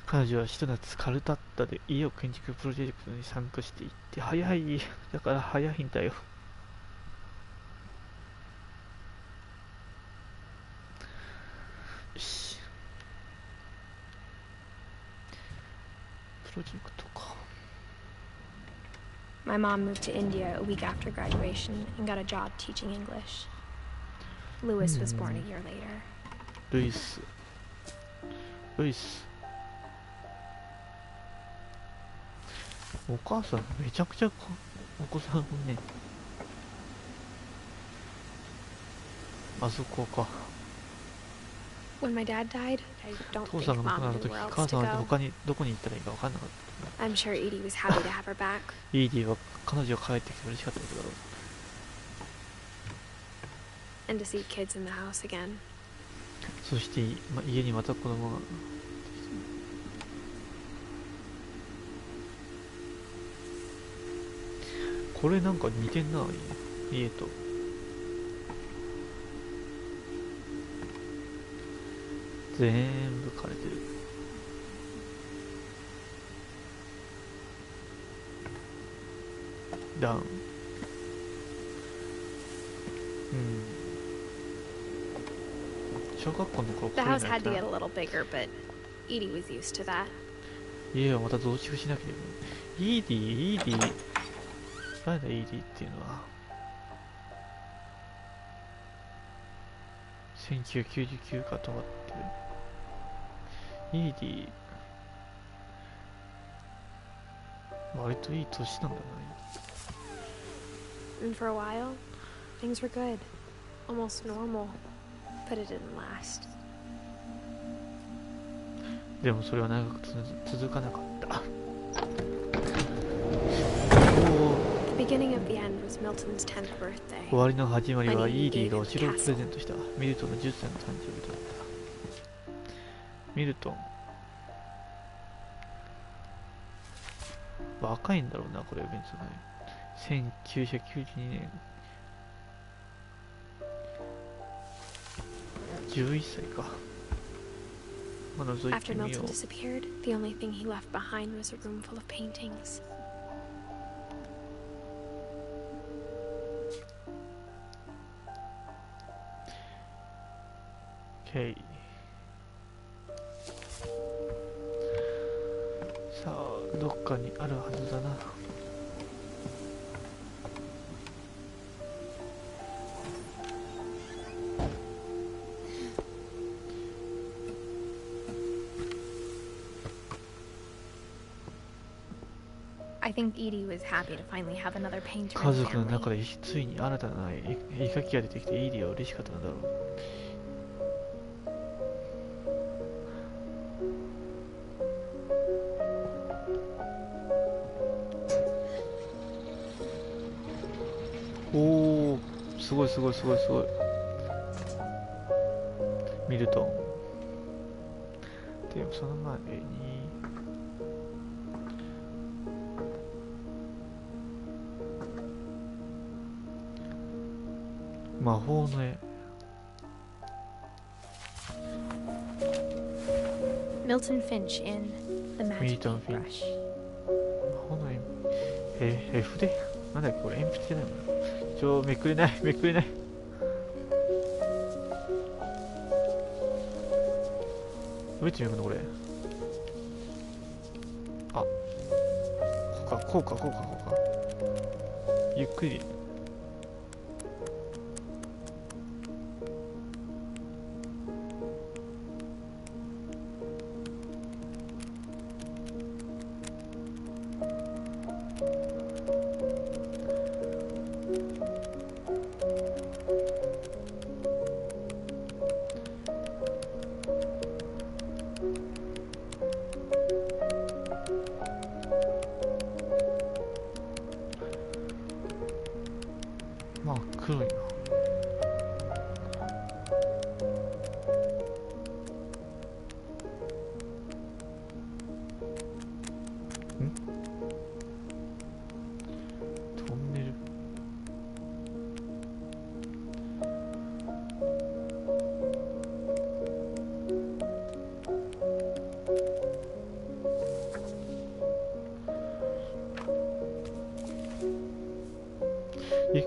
Speaker 1: 彼女はひと夏カルタッ田で家を建築プロジェクトに参加していって早い。だから早いんだよ。よし、プロジェクトか。
Speaker 2: My mom moved to India a week after graduation and got a job teaching English. Louis was born a year later.
Speaker 1: ルイス、ルイス。お母さんめちゃくちゃお子さんね。あそこか。
Speaker 2: When my dad died, I don't
Speaker 1: 父
Speaker 2: think
Speaker 1: さんが亡く
Speaker 2: mom
Speaker 1: なる
Speaker 2: knew
Speaker 1: とき、
Speaker 2: where else
Speaker 1: 母さん
Speaker 2: to
Speaker 1: は
Speaker 2: go.
Speaker 1: 他にどこに行ったらいいか分かんなかった。
Speaker 2: I'm sure Edie was happy to have her back.
Speaker 1: イーディは彼女が帰ってきて嬉しかったことだろう。
Speaker 2: And to see kids in the house again.
Speaker 1: そして、家にまた子供が。これなんか似てんな、家と。全部枯れてる。ダウン。うん。小学校の頃こ
Speaker 2: The
Speaker 1: ういうの
Speaker 2: house
Speaker 1: やっ
Speaker 2: had
Speaker 1: た
Speaker 2: to
Speaker 1: な
Speaker 2: get a little bigger, but Edie was used to that.
Speaker 1: 家はまた増築しなければ。イーディ、イーディ。誰だイーディっていうのは。1999かと思ってる。イーディ。割といい年なんだな。
Speaker 2: And for a while, things were good. Almost normal. But it didn't last.
Speaker 1: でもそれは長く続かなかった。
Speaker 2: The beginning of the end was Milton's 10th birthday.
Speaker 1: 終わりの始まりはイーディがお城をプレゼントした。ミルトンの10歳の誕生日だった。ミルトン。若いんだろうな、これ別に。1992年。11歳か。まだ覗い
Speaker 2: After
Speaker 1: てみよ
Speaker 2: Milton
Speaker 1: う。
Speaker 2: disappeared, the only thing he left behind was a room full of paintings.
Speaker 1: OK。さあ、どっかにあるはずだな。
Speaker 2: I think Edie was happy to finally have another painter
Speaker 1: 家
Speaker 2: in the
Speaker 1: 族の中
Speaker 2: family.
Speaker 1: でついに新たな絵描きが出てきてイーディは嬉しかったのだろう。おー、すごいすごいすごいすごい。ミルトン。でもその前に魔法の絵。
Speaker 2: Milton Finch in The Magic
Speaker 1: Milton
Speaker 2: Paintbrush.
Speaker 1: 魔法の絵。筆なんだっけこれ、鉛筆じゃないの。めくれないめくれない。どうやってめくるのこれ。あ、こうかゆっくり。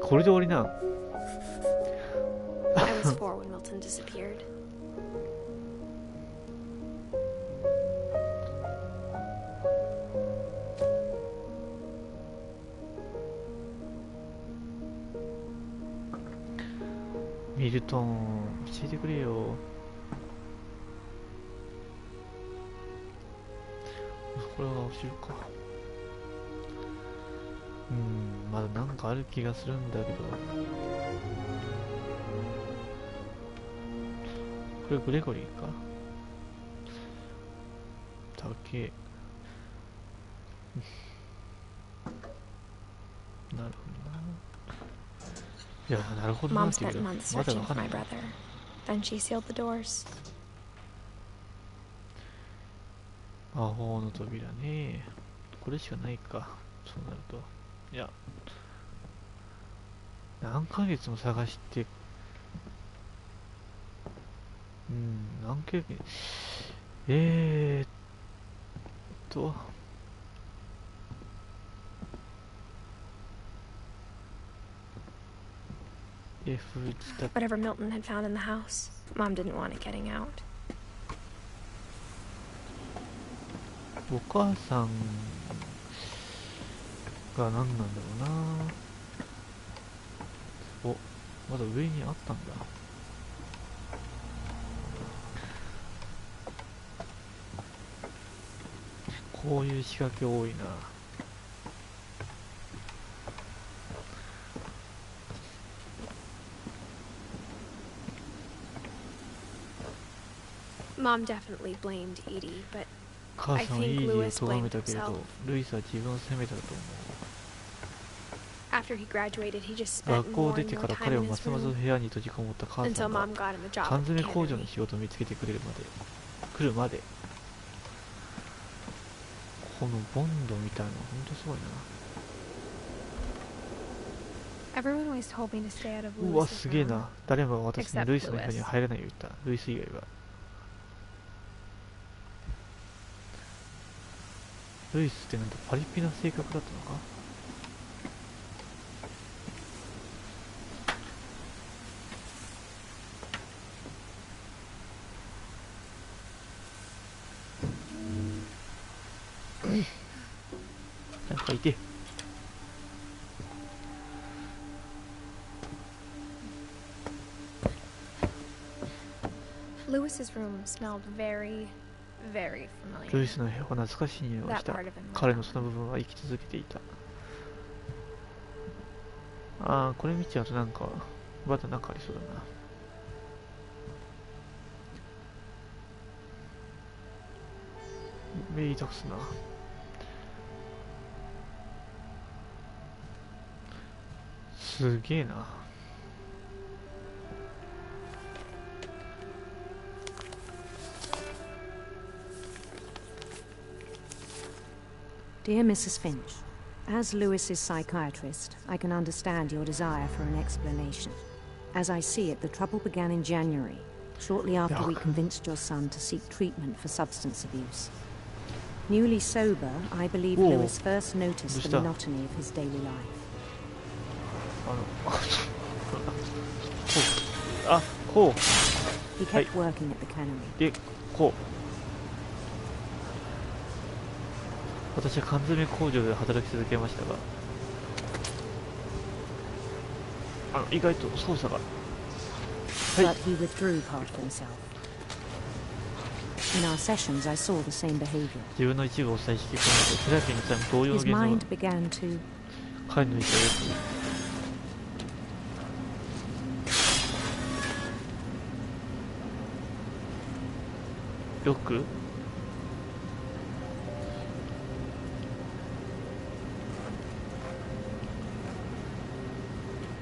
Speaker 1: これで終わりな。
Speaker 2: I was 4 when Milton disappeared.
Speaker 1: ミルトン、教えてくれよ。これは教えるか。まだなんかある気がするんだけど。これグレゴリーか。だけ。なるほどな。いや、なるほどな
Speaker 2: Mom
Speaker 1: っていうけ
Speaker 2: spent
Speaker 1: ど、
Speaker 2: months
Speaker 1: まだ
Speaker 2: searching
Speaker 1: わか
Speaker 2: for
Speaker 1: んな
Speaker 2: my
Speaker 1: い。
Speaker 2: brother. Then she sealed the doors.
Speaker 1: 魔法の扉ね。これしかないか。そうなると。いや、何ヶ月も探して、何ヶ月、F1 だ。
Speaker 2: Whatever Milton had found in the house, Mom didn't want it getting out.
Speaker 1: お母さんが何なんだろうな。お、まだ上にあったんだ。こういう仕掛け多いな。
Speaker 2: Mom definitely blamed Edie, but
Speaker 1: 母さんはイージーを咎めたけれど、ルイスは自分を責めたと思う。
Speaker 2: after he graduated, he just
Speaker 1: 学
Speaker 2: spent
Speaker 1: 校
Speaker 2: more
Speaker 1: 出
Speaker 2: and
Speaker 1: て
Speaker 2: more
Speaker 1: から
Speaker 2: time
Speaker 1: 彼を
Speaker 2: in
Speaker 1: ま
Speaker 2: his
Speaker 1: すます
Speaker 2: room
Speaker 1: 部屋に閉じこもった母さ
Speaker 2: until
Speaker 1: んが
Speaker 2: Mom got him a job
Speaker 1: 缶
Speaker 2: at
Speaker 1: 詰
Speaker 2: the
Speaker 1: 工場
Speaker 2: cannery.
Speaker 1: の仕事を見つけてくれるまで来るまで。このボンドみたいなのほんとすごい
Speaker 2: Everyone always told me to stay out of
Speaker 1: な。うわ
Speaker 2: Lewis's
Speaker 1: すげえ
Speaker 2: room.
Speaker 1: な。誰もが私に
Speaker 2: Except
Speaker 1: ルイスの部屋に
Speaker 2: Lewis.
Speaker 1: は入らないように言った。ルイス以外は。ルイスってなんとパリピな性格だったのか。なんかいて。
Speaker 2: Lewis's room smelled very, very
Speaker 1: ルイ
Speaker 2: familiar.
Speaker 1: スの部屋は懐かしい匂いがし
Speaker 2: That
Speaker 1: た。
Speaker 2: part of him.
Speaker 1: 彼のその部分は生き続けていた。ああ、これ見ちゃうとなんか、まだなんかありそうだな。目痛くすな。すげえな。
Speaker 8: Dear Mrs. Finch, as Lewis's psychiatrist, I can understand your desire for an explanation. As I see it, the trouble began in January, shortly after we convinced your son to seek treatment for substance abuse. Newly sober, I believe
Speaker 1: Whoa.
Speaker 8: Lewis first noticed the
Speaker 1: Gusta.
Speaker 8: monotony of his daily life.
Speaker 1: あ、こう。
Speaker 8: He kept working at the cannery.
Speaker 1: で、こう。私は缶詰工場で働き続けましたが、意外と操作が。はい。
Speaker 8: But he withdrew part of himself. In our sessions, I saw the same behavior.
Speaker 1: 自分の一部を再引き込むと、セラピーの際も同様の
Speaker 8: His
Speaker 1: 現象
Speaker 8: mind
Speaker 1: が
Speaker 8: began to
Speaker 1: 彼の意思がよく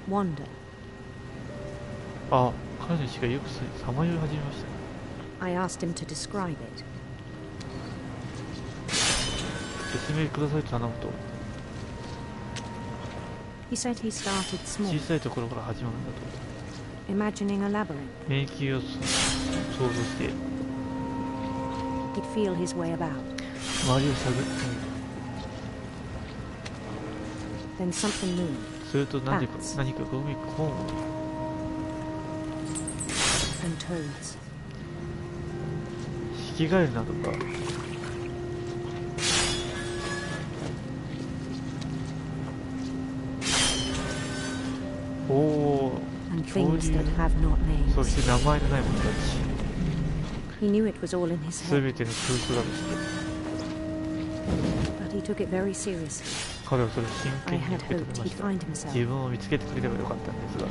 Speaker 8: wander.
Speaker 1: あ、彼の意思がよくさまよい始めましたね。
Speaker 8: I asked him to describe it.
Speaker 1: 説明くださいと頼むと、
Speaker 8: He said he started
Speaker 1: 小
Speaker 8: small,
Speaker 1: さいところから始まるんだ
Speaker 8: imagining a labyrinth.
Speaker 1: と。迷宮を想像して
Speaker 8: He'd feel his way about.
Speaker 1: 周りを探ってみる。
Speaker 8: Then something moved.
Speaker 1: すると何か
Speaker 8: Bats
Speaker 1: 何かゴミコーンを
Speaker 8: and toads.
Speaker 1: ヒキガエルなどか。おお、
Speaker 8: And
Speaker 1: 恐
Speaker 8: things
Speaker 1: 竜
Speaker 8: that have not
Speaker 1: そ
Speaker 8: names.
Speaker 1: して名前のない者たち
Speaker 8: He knew it was all in his
Speaker 1: す
Speaker 8: head,
Speaker 1: べての空想だとして
Speaker 8: but he took it very seriously.
Speaker 1: 彼はそれを真
Speaker 8: I
Speaker 1: 剣に
Speaker 8: had
Speaker 1: 受け止
Speaker 8: hoped
Speaker 1: めま
Speaker 8: he'd
Speaker 1: した。
Speaker 8: find himself.
Speaker 1: 自分を見つけてくれればよかったんですが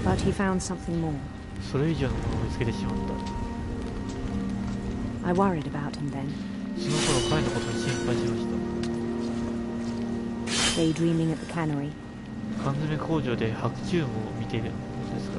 Speaker 8: But he found something more.
Speaker 1: それ以上のものを見つけてしまった
Speaker 8: I worried about him then,
Speaker 1: その頃彼のことに心配しまし
Speaker 8: daydreaming at the cannery.
Speaker 1: た缶詰工場で白昼夢を見ているのですが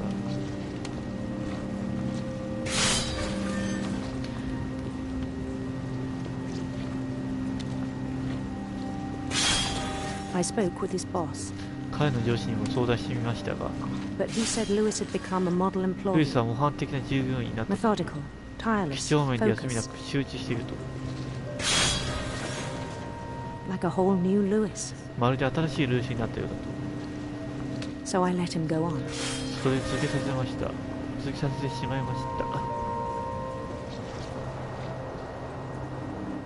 Speaker 8: I spoke with his boss,
Speaker 1: 彼の上司にも相談してみましたが
Speaker 8: but he said Lewis had become a model
Speaker 1: ルイ
Speaker 8: employee,
Speaker 1: スは模範的な従業員になった
Speaker 8: methodical,
Speaker 1: 几
Speaker 8: tireless,
Speaker 1: 帳面で休みな
Speaker 8: focused,
Speaker 1: く集中していると
Speaker 8: like a whole new Lewis.
Speaker 1: まるで新しいルイスになったようだと
Speaker 8: So I let him go on.
Speaker 1: それで続けさせました続けさせてしまいました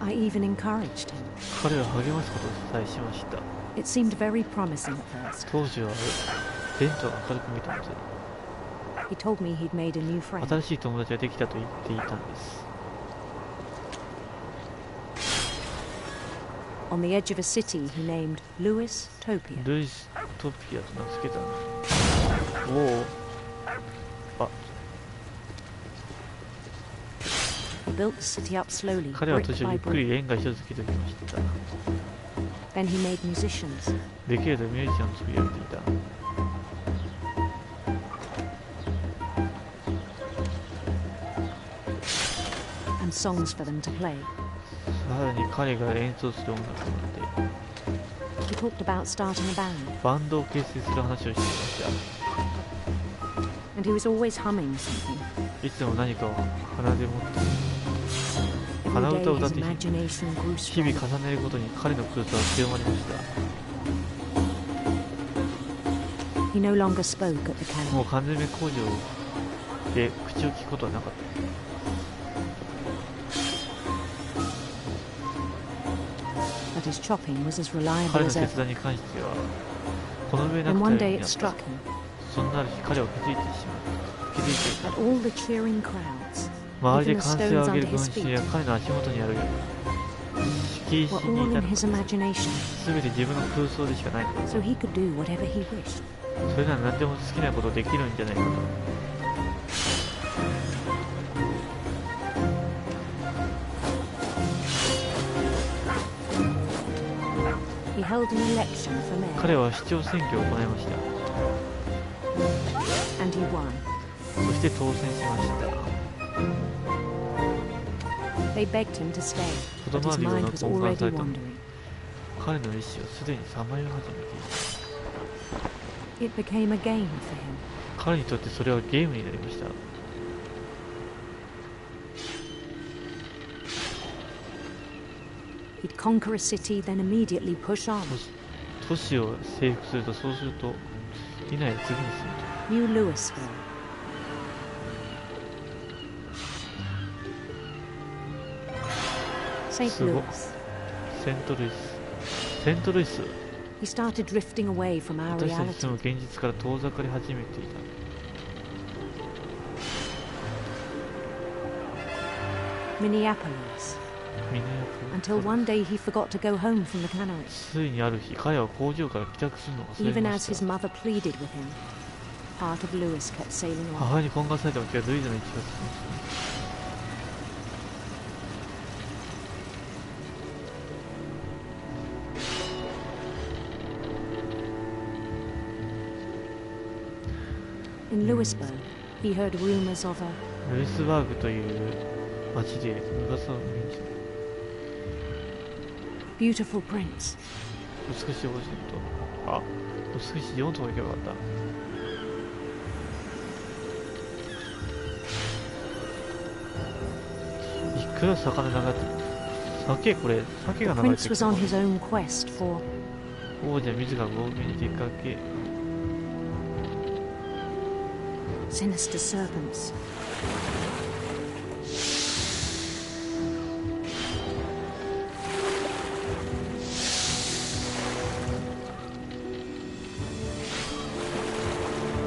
Speaker 8: I even encouraged him.
Speaker 1: 彼を励ますことさえしました
Speaker 8: It seemed very promising at first.
Speaker 1: 当時は前途が明るく見えたので
Speaker 8: He told me he'd made a new friend.
Speaker 1: 新しい友達ができたと言っていたんです
Speaker 8: On the edge of a city he named Lewis Topia.
Speaker 1: ルイストピアと名付けたのおおあ
Speaker 8: He built the city up slowly,
Speaker 1: 彼は途
Speaker 8: brick
Speaker 1: 中ゆ
Speaker 8: by
Speaker 1: っくり
Speaker 8: brick.
Speaker 1: レンガ一つ付けておきました
Speaker 8: Then he made musicians.
Speaker 1: できるとミュージシャンを作り上げていた
Speaker 8: And songs for them to play.
Speaker 1: さらに彼が演奏する音楽を持って
Speaker 8: He talked about starting a band,
Speaker 1: バンドを結成する話をしていまし
Speaker 8: and he was always humming something.
Speaker 1: たいつも何かを鼻で持って
Speaker 8: Every
Speaker 1: 鼻
Speaker 8: day
Speaker 1: 歌を歌っ
Speaker 8: his
Speaker 1: て
Speaker 8: imagination grew
Speaker 1: 日々
Speaker 8: stronger.
Speaker 1: 重ねるごとに彼の空想は強まりました
Speaker 8: He no longer spoke at the
Speaker 1: もう
Speaker 8: cannery,
Speaker 1: 缶詰工場で口を聞くことはなかった
Speaker 8: but his chopping was as reliable
Speaker 1: 彼の
Speaker 8: as
Speaker 1: 決
Speaker 8: ever.
Speaker 1: 断に関してはこの上な
Speaker 8: Then
Speaker 1: く
Speaker 8: one
Speaker 1: 頼り
Speaker 8: day
Speaker 1: に
Speaker 8: it
Speaker 1: なった
Speaker 8: struck him
Speaker 1: そんなある日彼は気づいてしまう気づいていた
Speaker 8: that all the cheering crowds,
Speaker 1: 周りで
Speaker 8: even the
Speaker 1: 歓声を
Speaker 8: stones
Speaker 1: 上げる
Speaker 8: under
Speaker 1: 群
Speaker 8: his
Speaker 1: 衆や
Speaker 8: feet,
Speaker 1: 彼の足元にある敷石
Speaker 8: were
Speaker 1: にい
Speaker 8: all
Speaker 1: た
Speaker 8: in
Speaker 1: の
Speaker 8: his
Speaker 1: か
Speaker 8: imagination,
Speaker 1: 全て自分の空想でしかないのだ
Speaker 8: so he could do whatever he wished.
Speaker 1: それなら何でも好きなことできるんじゃないかと
Speaker 8: He held an election for mayor,
Speaker 1: 彼は市長選挙を行いました
Speaker 8: and he won.
Speaker 1: そして当選しました
Speaker 8: They begged him to stay,
Speaker 1: と
Speaker 8: but
Speaker 1: どま
Speaker 8: his
Speaker 1: るよう
Speaker 8: mind
Speaker 1: な
Speaker 8: was
Speaker 1: 交換さ
Speaker 8: already
Speaker 1: れたの
Speaker 8: wandering.
Speaker 1: 彼の意思はすでにさまよい始めてい
Speaker 8: It became a game for him.
Speaker 1: た彼にとってそれはゲームになりました
Speaker 8: He'd conquer a city, then immediately push on.
Speaker 1: 都市を征服するとそうするといない次に進む
Speaker 8: New Louisville. St.
Speaker 1: So what-
Speaker 8: Louis.
Speaker 1: とセントルイスセントルイス
Speaker 8: He started drifting away from our
Speaker 1: 私たち
Speaker 8: reality.
Speaker 1: その現実から遠ざかり始めていた
Speaker 8: Minneapolis.
Speaker 1: ミネアポ
Speaker 8: Until one day he forgot to go home from the cannery.
Speaker 1: ついにある日彼は工場から帰宅するのを忘れ
Speaker 8: Even
Speaker 1: ま
Speaker 8: as
Speaker 1: し
Speaker 8: his
Speaker 1: た
Speaker 8: mother pleaded with him, part of Lewis kept sailing on.
Speaker 1: 母親に懇願された時はルイズの位置が進み
Speaker 8: In Louisburg, he heard rumors of a
Speaker 1: ルイスバーグという町で噂を耳にした
Speaker 8: beautiful prince.
Speaker 1: 美しい王子とあ美しい4とか行けばよかった一黒い魚流れてる。酒、これ酒が
Speaker 8: The
Speaker 1: 流れて
Speaker 8: prince
Speaker 1: る。
Speaker 8: was on his own quest for
Speaker 1: 王者自ら冒険に出かけ、
Speaker 8: sinister serpents.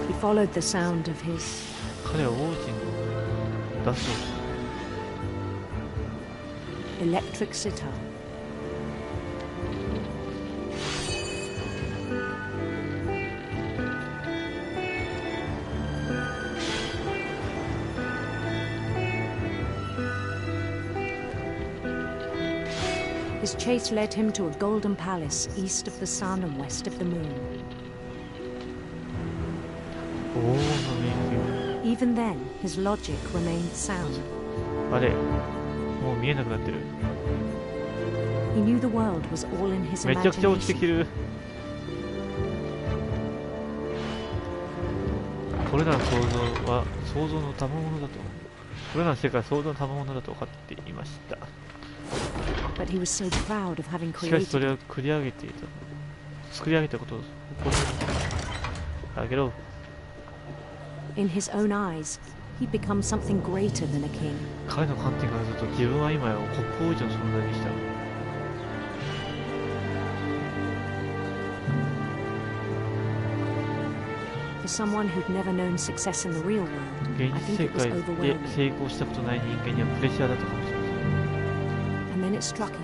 Speaker 8: He followed the sound of his
Speaker 1: 彼は王子の出す
Speaker 8: electric sitar. His chase led him to a golden palace east of the sun and west of the moon.
Speaker 1: 王の迷
Speaker 8: Even then, his logic remained sound.
Speaker 1: 宮。あれ、もう見えなくなってる。
Speaker 8: He knew the world was all in his
Speaker 1: めちゃくちゃ落ちてきて
Speaker 8: imagination.
Speaker 1: る。これらの想像は想像の賜物だと。これらの世界は想像の賜物だと分かっていました。
Speaker 8: But he was so proud of having
Speaker 1: しかしそ
Speaker 8: created
Speaker 1: れ
Speaker 8: it.
Speaker 1: を作り上げていた。作り上げたことを誇りに。だけど、
Speaker 8: In his own eyes, he'd become something greater than a king.
Speaker 1: 彼の観点からすると自分は今や国王以上の存在でした。
Speaker 8: For someone who'd never known success in the real world,
Speaker 1: 現
Speaker 8: I
Speaker 1: 実
Speaker 8: think
Speaker 1: 世
Speaker 8: it was
Speaker 1: 界で
Speaker 8: overwhelming.
Speaker 1: 成功したことない人間にはプレッシャーだったかもしれません。
Speaker 8: And then it struck him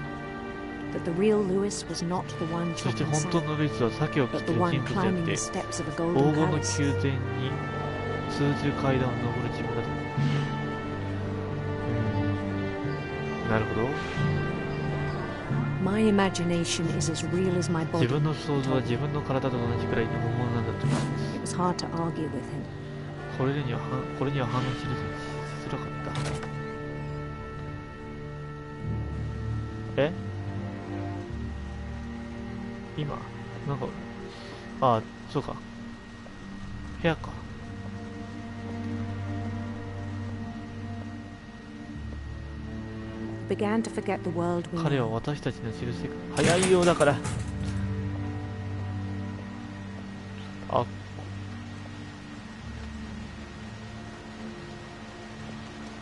Speaker 8: that the real Lewis was not the one
Speaker 1: そして
Speaker 8: chopping
Speaker 1: 本当
Speaker 8: sand,
Speaker 1: のルイスは鮭を切っ
Speaker 8: but
Speaker 1: て
Speaker 8: the
Speaker 1: いる
Speaker 8: one
Speaker 1: 人物であっ
Speaker 8: climbing
Speaker 1: て、
Speaker 8: the steps of a
Speaker 1: 黄
Speaker 8: golden
Speaker 1: 金の
Speaker 8: palace.
Speaker 1: 宮殿に通じる階段を登る自分だと。なるほど。
Speaker 8: My imagination is as real as my
Speaker 1: 自
Speaker 8: body.
Speaker 1: 分の想像は自分の体と同じくらいの本物なんだと思います。
Speaker 8: It was hard to argue with him.
Speaker 1: これには反応しづらかった。え？今なんか、ああ、そうか。部屋か。
Speaker 8: Began to forget the world we
Speaker 1: 彼は
Speaker 8: know.
Speaker 1: 私たちの知る世界。早いようだから。あ、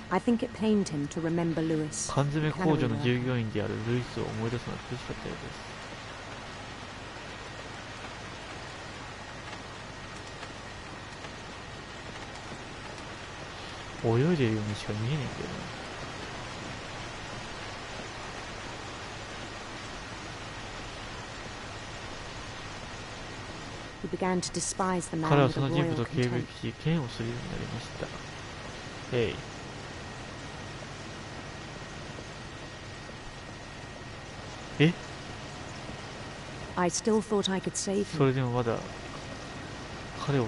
Speaker 8: I think it pained him to remember Lewis.
Speaker 1: 缶詰
Speaker 8: the
Speaker 1: 工場
Speaker 8: cannery
Speaker 1: の
Speaker 8: worker.
Speaker 1: 従業員であるルイスを思い出すのが苦しかったようです。泳いでるようにしか見えないんだよな。
Speaker 8: He began to despise the
Speaker 1: 彼
Speaker 8: man
Speaker 1: は
Speaker 8: with
Speaker 1: そ
Speaker 8: a
Speaker 1: の人
Speaker 8: royal
Speaker 1: 物を軽蔑
Speaker 8: contempt.
Speaker 1: し、嫌悪するようになりました。えい。え？
Speaker 8: I still thought I could save
Speaker 1: そ
Speaker 8: him,
Speaker 1: れでもまだ彼を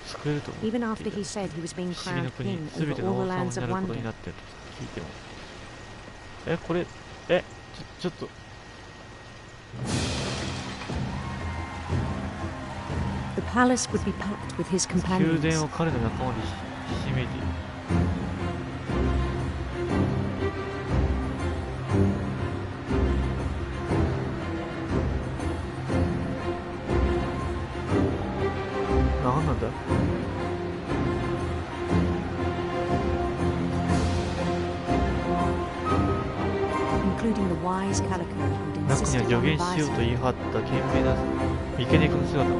Speaker 1: 救えると思ってい
Speaker 8: even
Speaker 1: た。
Speaker 8: after he said he was being
Speaker 1: 不思議な
Speaker 8: crowned
Speaker 1: 国、
Speaker 8: king
Speaker 1: すべ
Speaker 8: over
Speaker 1: ての
Speaker 8: all
Speaker 1: 王
Speaker 8: the
Speaker 1: 様に
Speaker 8: lands
Speaker 1: な
Speaker 8: of
Speaker 1: ること
Speaker 8: wonder.
Speaker 1: になっていると聞いても。これ、ちょっと。
Speaker 8: The palace would be packed with his
Speaker 1: 宮殿
Speaker 8: companions.
Speaker 1: を彼の仲間にひしめいている。何なんだ？
Speaker 8: including the wise calico who'd
Speaker 1: 中には
Speaker 8: insisted
Speaker 1: 助
Speaker 8: on
Speaker 1: 言しよう
Speaker 8: advising
Speaker 1: と言い張った賢明な三毛猫の姿も。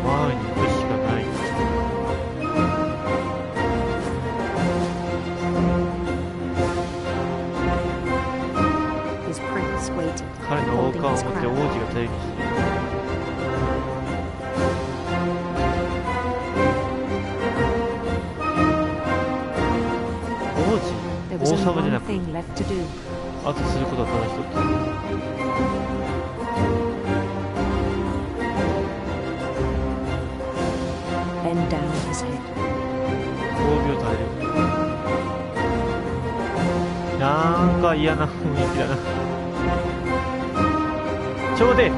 Speaker 1: 前に行くしかない。
Speaker 8: his prince waited,
Speaker 1: 彼の王
Speaker 8: holding
Speaker 1: 冠を
Speaker 8: his
Speaker 1: 持って王子
Speaker 8: crown.
Speaker 1: が待機している。 王子
Speaker 8: There
Speaker 1: 王
Speaker 8: was only
Speaker 1: 様じゃな
Speaker 8: one
Speaker 1: く、
Speaker 8: thing left to do.
Speaker 1: あとすることはただ一つ。
Speaker 8: Bend down his head.
Speaker 1: 褒美を垂れる。なんか嫌な雰囲気だな。ちょうで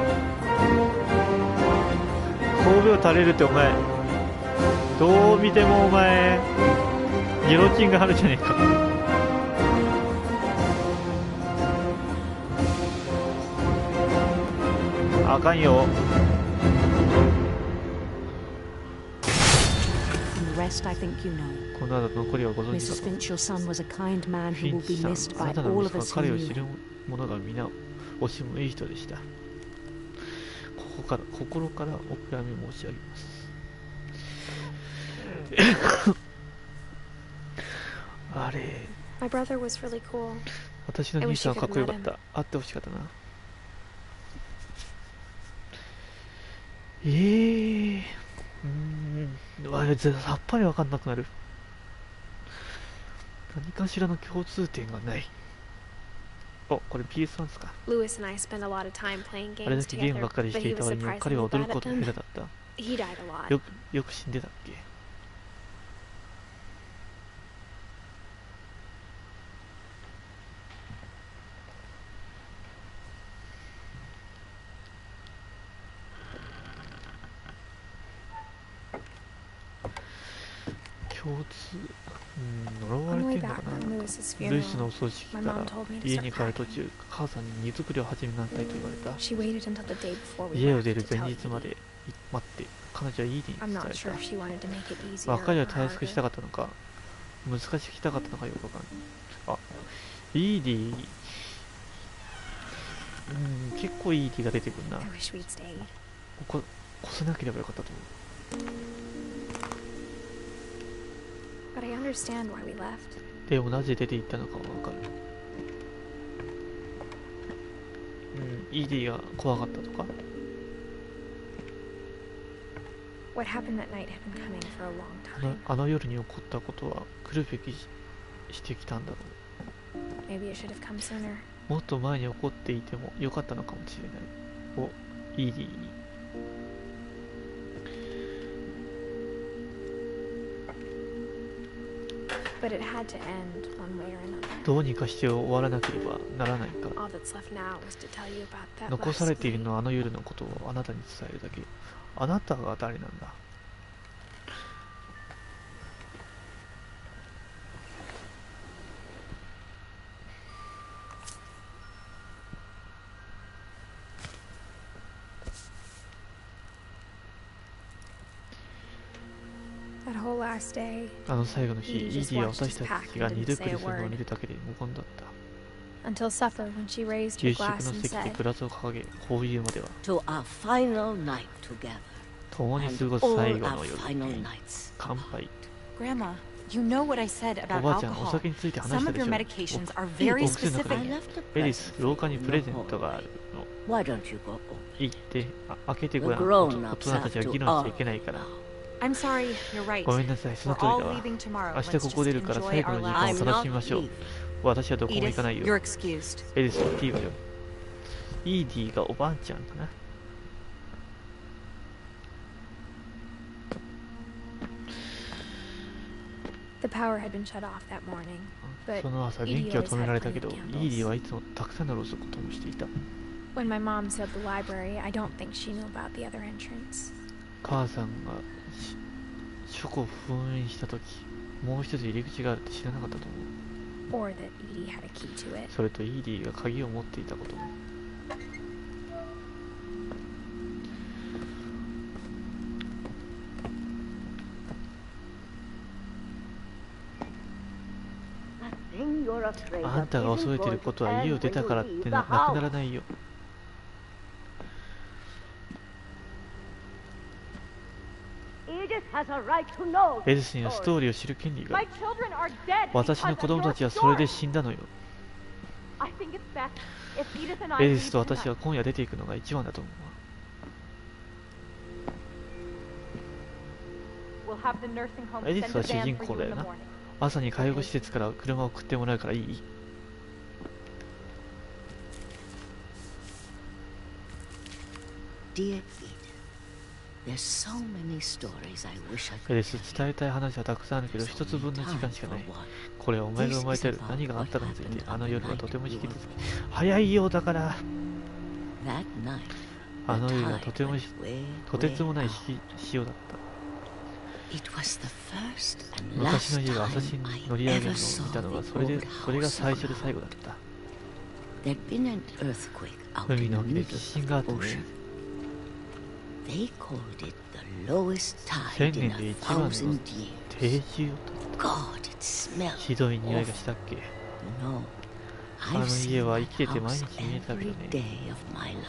Speaker 1: 神戸を垂れるってお前、どう見てもお前ギロチンがあるじゃねえか。あかんよ。この後残りはご存知だと。
Speaker 8: Mrs. Finch, your son was a kind man
Speaker 1: フ
Speaker 8: who
Speaker 1: ィン
Speaker 8: will be
Speaker 1: チさん、
Speaker 8: missed
Speaker 1: あな
Speaker 8: by
Speaker 1: たの
Speaker 8: all
Speaker 1: 息
Speaker 8: of
Speaker 1: 子は
Speaker 8: us
Speaker 1: 彼
Speaker 8: who
Speaker 1: を
Speaker 8: knew
Speaker 1: 知る
Speaker 8: him.
Speaker 1: 者が皆惜しむいい人でした。心からお悔やみ申し上げます。あれ、
Speaker 2: My brother was really cool.
Speaker 1: 私の兄さんはかっこよかった。会ってほしかったな。あれ、さっぱりわかんなくなる。何かしらの共通点がない。お、これ PS1 ですか。
Speaker 2: Lewis and I spent a lot of time playing
Speaker 1: あれ
Speaker 2: games
Speaker 1: だけゲームば
Speaker 2: together,
Speaker 1: っかりし
Speaker 2: but
Speaker 1: て
Speaker 2: he
Speaker 1: いた
Speaker 2: was
Speaker 1: 割には彼
Speaker 2: surprisingly
Speaker 1: は驚
Speaker 2: bad
Speaker 1: くこ
Speaker 2: at
Speaker 1: とが下手
Speaker 2: them.
Speaker 1: だった。
Speaker 2: He died a lot.
Speaker 1: よく死んでたっけ。共通、呪わ
Speaker 2: On
Speaker 1: れ
Speaker 2: the way
Speaker 1: てんの
Speaker 2: back
Speaker 1: かな。
Speaker 2: from Lewis's
Speaker 1: ルイスの
Speaker 2: funeral,
Speaker 1: お葬式
Speaker 2: my
Speaker 1: から
Speaker 2: mom told me to
Speaker 1: 家
Speaker 2: start
Speaker 1: に帰る
Speaker 2: packing.
Speaker 1: 途中、母さんに荷造りを始めなさいと言われた。
Speaker 2: She waited until the day before we
Speaker 1: 家を
Speaker 2: left
Speaker 1: 出る
Speaker 2: to
Speaker 1: 前
Speaker 2: tell
Speaker 1: 日ま
Speaker 2: Edie.
Speaker 1: で待って、彼女はイーディに
Speaker 2: I'm
Speaker 1: 伝
Speaker 2: not
Speaker 1: え
Speaker 2: sure
Speaker 1: た。
Speaker 2: if she wanted to make it easier
Speaker 1: まあ
Speaker 2: or
Speaker 1: 彼はたやすくした
Speaker 2: harder.
Speaker 1: かったのか、難しくしたかったのかよくわかんない。あ、イーディ、結構イーディが出てくるな。
Speaker 2: I wish we'd stayed.
Speaker 1: ここ、越せなければよかったと思う。
Speaker 2: But I understand why we left.
Speaker 1: でもなぜ出て行ったのかはわかる。イーディが怖かったとか。
Speaker 2: What happened that night had been coming for a long time.
Speaker 1: あの夜に起こったことは来るべきしてきたんだろう。
Speaker 2: Maybe it should have come sooner.
Speaker 1: もっと前に起こっていてもよかったのかもしれない。お、イーディに。
Speaker 2: But it had to end one way or another.
Speaker 1: どうにかして終わらなければならないから。
Speaker 2: All that's left now was to tell you about that
Speaker 1: 残され
Speaker 2: last
Speaker 1: ている
Speaker 2: night.
Speaker 1: のはあの夜のことをあなたに伝えるだけ。あなたが誰なんだ。
Speaker 2: That whole last day,
Speaker 1: あの最後の日、イ
Speaker 2: Edie
Speaker 1: ー
Speaker 2: just
Speaker 1: ディは
Speaker 2: watched
Speaker 1: 私
Speaker 2: us
Speaker 1: た
Speaker 2: pack
Speaker 1: ちが
Speaker 2: and
Speaker 1: 荷
Speaker 2: didn't
Speaker 1: 造り
Speaker 2: say a
Speaker 1: するのを
Speaker 2: word
Speaker 1: 見るだけで無言だった。
Speaker 2: until supper when she raised
Speaker 1: 夕
Speaker 2: her
Speaker 1: 食
Speaker 2: glass
Speaker 1: の
Speaker 2: and
Speaker 1: 席で
Speaker 2: said,
Speaker 1: グラスを掲げ、こう言うまでは、
Speaker 9: To our final night together.
Speaker 1: 共に
Speaker 9: And
Speaker 1: 過ごす
Speaker 9: all
Speaker 1: 最後
Speaker 9: our
Speaker 1: の夜
Speaker 9: final nights.
Speaker 1: 乾杯。
Speaker 7: Grandma, you know what I said
Speaker 1: お
Speaker 7: about
Speaker 1: ばあちゃん、お
Speaker 7: alcohol.
Speaker 1: 酒について話
Speaker 7: Some
Speaker 1: した
Speaker 7: of
Speaker 1: で
Speaker 7: your
Speaker 1: しょ。
Speaker 7: medications are
Speaker 1: お
Speaker 7: very
Speaker 1: お薬の中
Speaker 9: I
Speaker 1: に
Speaker 9: left the
Speaker 1: エリス、
Speaker 9: present
Speaker 1: 廊
Speaker 9: for
Speaker 1: 下
Speaker 9: you
Speaker 1: に
Speaker 9: in
Speaker 1: プレ
Speaker 9: the
Speaker 1: ゼントがあ
Speaker 9: hall.
Speaker 1: るの。
Speaker 9: Why don't you go?
Speaker 1: 行って、開けてごらん。
Speaker 9: The
Speaker 1: 大
Speaker 9: grown-ups
Speaker 1: 人たちは議論しちゃいけないから。
Speaker 7: I'm sorry, you're right.
Speaker 1: ごめんなさい、その
Speaker 7: We're
Speaker 1: 通り
Speaker 7: all
Speaker 1: だわ。
Speaker 7: leaving tomorrow.
Speaker 1: 明
Speaker 7: Let's
Speaker 1: 日こ
Speaker 7: just
Speaker 1: こ出るから
Speaker 7: enjoy
Speaker 1: 最後
Speaker 7: our
Speaker 1: の時間
Speaker 9: I'm
Speaker 1: を楽し
Speaker 9: not
Speaker 1: みましょう。
Speaker 9: leaving.
Speaker 1: 私はどこも行かない
Speaker 7: Edith,
Speaker 1: よ
Speaker 7: you're。excused.
Speaker 1: エリス、言っていいわよ。イーディがおばあちゃんかな。
Speaker 2: the power had been shut off that morning, but
Speaker 1: その朝、電気は止められたけど、イーディはいつもたくさんのろうそくを灯していた。
Speaker 2: when my mom said the library, I don't think she knew about the other entrance.
Speaker 1: 母さんが書庫を封印したとき、もう一つ入り口があるって知らなかったと思う。
Speaker 2: Or that Edie had a key to it.
Speaker 1: それとイーディが鍵を持っていたことも。
Speaker 9: Thing you're afraid
Speaker 1: あん
Speaker 9: of
Speaker 1: たが
Speaker 9: isn't
Speaker 1: 恐れてる
Speaker 9: going
Speaker 1: こと
Speaker 9: to
Speaker 1: は
Speaker 9: end
Speaker 1: 家を出
Speaker 9: when
Speaker 1: た
Speaker 9: you
Speaker 1: からって
Speaker 9: leave
Speaker 1: な
Speaker 9: the
Speaker 1: くなら
Speaker 9: house.
Speaker 1: ないよ。
Speaker 9: Edith has a right to know
Speaker 1: エ
Speaker 9: this
Speaker 1: リスにはス
Speaker 9: story.
Speaker 1: トーリーを知る権利があ
Speaker 7: My
Speaker 1: る。
Speaker 7: children are dead
Speaker 1: 私の
Speaker 7: because
Speaker 1: 子
Speaker 7: of
Speaker 1: 供た
Speaker 7: your
Speaker 1: ちはそれで
Speaker 7: story.
Speaker 1: 死んだのよ。
Speaker 7: I think it's best if Edith and I
Speaker 1: エリ
Speaker 7: leave
Speaker 1: スと私
Speaker 7: tonight.
Speaker 1: は今夜出ていくのが一番だと思うわ。
Speaker 7: We'll have the nursing home
Speaker 1: エリ
Speaker 7: send
Speaker 1: スは
Speaker 7: a
Speaker 1: 主
Speaker 7: van
Speaker 1: 人
Speaker 7: for
Speaker 1: 公
Speaker 7: you
Speaker 1: だ
Speaker 7: in
Speaker 1: よ
Speaker 7: the
Speaker 1: な。
Speaker 7: morning.
Speaker 1: 朝に介護施設から車を送ってもらうからいい。
Speaker 9: Dear Edith, There's so many stories I wish I
Speaker 1: エ
Speaker 9: could
Speaker 1: リス、伝えたい話はたくさんあるけど、一つ分の時間しかない。これはお前が生まれた夜、何があったかについて、あの夜はとても引き続き、早いよ、だから。
Speaker 9: That night,
Speaker 1: あの夜はとてつもない潮だった。
Speaker 9: it was the first and
Speaker 1: 昔の
Speaker 9: last
Speaker 1: 家が
Speaker 9: time
Speaker 1: 朝日に
Speaker 9: I
Speaker 1: 乗り上げる
Speaker 9: ever
Speaker 1: のを見た
Speaker 9: saw
Speaker 1: の
Speaker 9: the
Speaker 1: は、そ
Speaker 9: old
Speaker 1: れが
Speaker 9: house
Speaker 1: 最初で
Speaker 9: on
Speaker 1: 最後だった。
Speaker 9: There'd been an earthquake out
Speaker 1: 海
Speaker 9: in
Speaker 1: の
Speaker 9: the
Speaker 1: 沖で
Speaker 9: middle
Speaker 1: 地
Speaker 9: of
Speaker 1: 震があっ
Speaker 9: the
Speaker 1: てね、
Speaker 9: ocean. They called it the lowest
Speaker 1: 1000
Speaker 9: tide in
Speaker 1: 年で
Speaker 9: a
Speaker 1: 一番の
Speaker 9: thousand
Speaker 1: 低
Speaker 9: years.
Speaker 1: 重
Speaker 9: God, it smelled.
Speaker 1: ひどい匂いがしたっけ。
Speaker 9: No,
Speaker 1: あの
Speaker 9: I've
Speaker 1: 家
Speaker 9: seen
Speaker 1: は
Speaker 9: that
Speaker 1: 生きてて毎
Speaker 9: house
Speaker 1: 日見えたけど
Speaker 9: every
Speaker 1: ね。
Speaker 9: day of my life.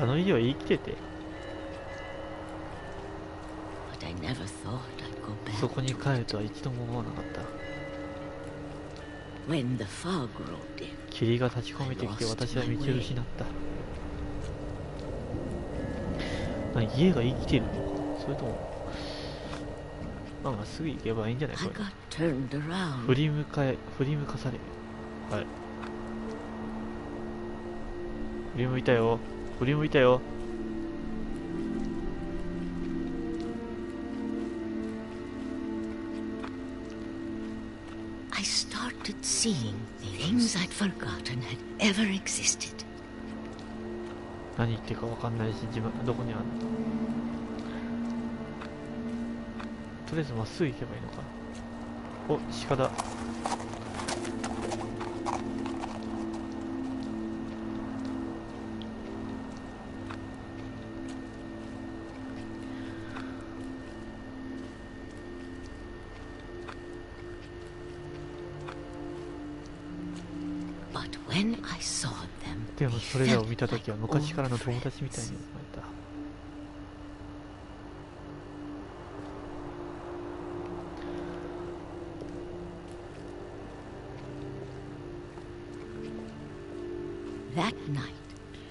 Speaker 1: あの家は生きてて、
Speaker 9: But I never thought I'd go back
Speaker 1: そこに
Speaker 9: to
Speaker 1: 帰る
Speaker 9: it.
Speaker 1: とは一度も思わなかった。
Speaker 9: When the fog rolled in,
Speaker 1: 霧が立ち込めてきて私は道を失った。家が生きてるのか、それともまっすぐ行けばいいんじゃない
Speaker 9: I
Speaker 1: これ。
Speaker 9: got turned around.
Speaker 1: 振り向かされる。はい。振り向いたよ。振り向いたよ。
Speaker 9: I started seeing things I'd forgotten had ever existed.
Speaker 1: 何言ってるかわかんないし、自分どこにあるの。とりあえずまっすぐ行けばいいのか。お、鹿だ。
Speaker 9: But when I saw them,
Speaker 1: でも
Speaker 9: they
Speaker 1: それらを
Speaker 9: felt
Speaker 1: 見たときは
Speaker 9: like
Speaker 1: 昔からの
Speaker 9: old
Speaker 1: 友達みたいに
Speaker 9: friends.
Speaker 1: 思えた。
Speaker 9: That night,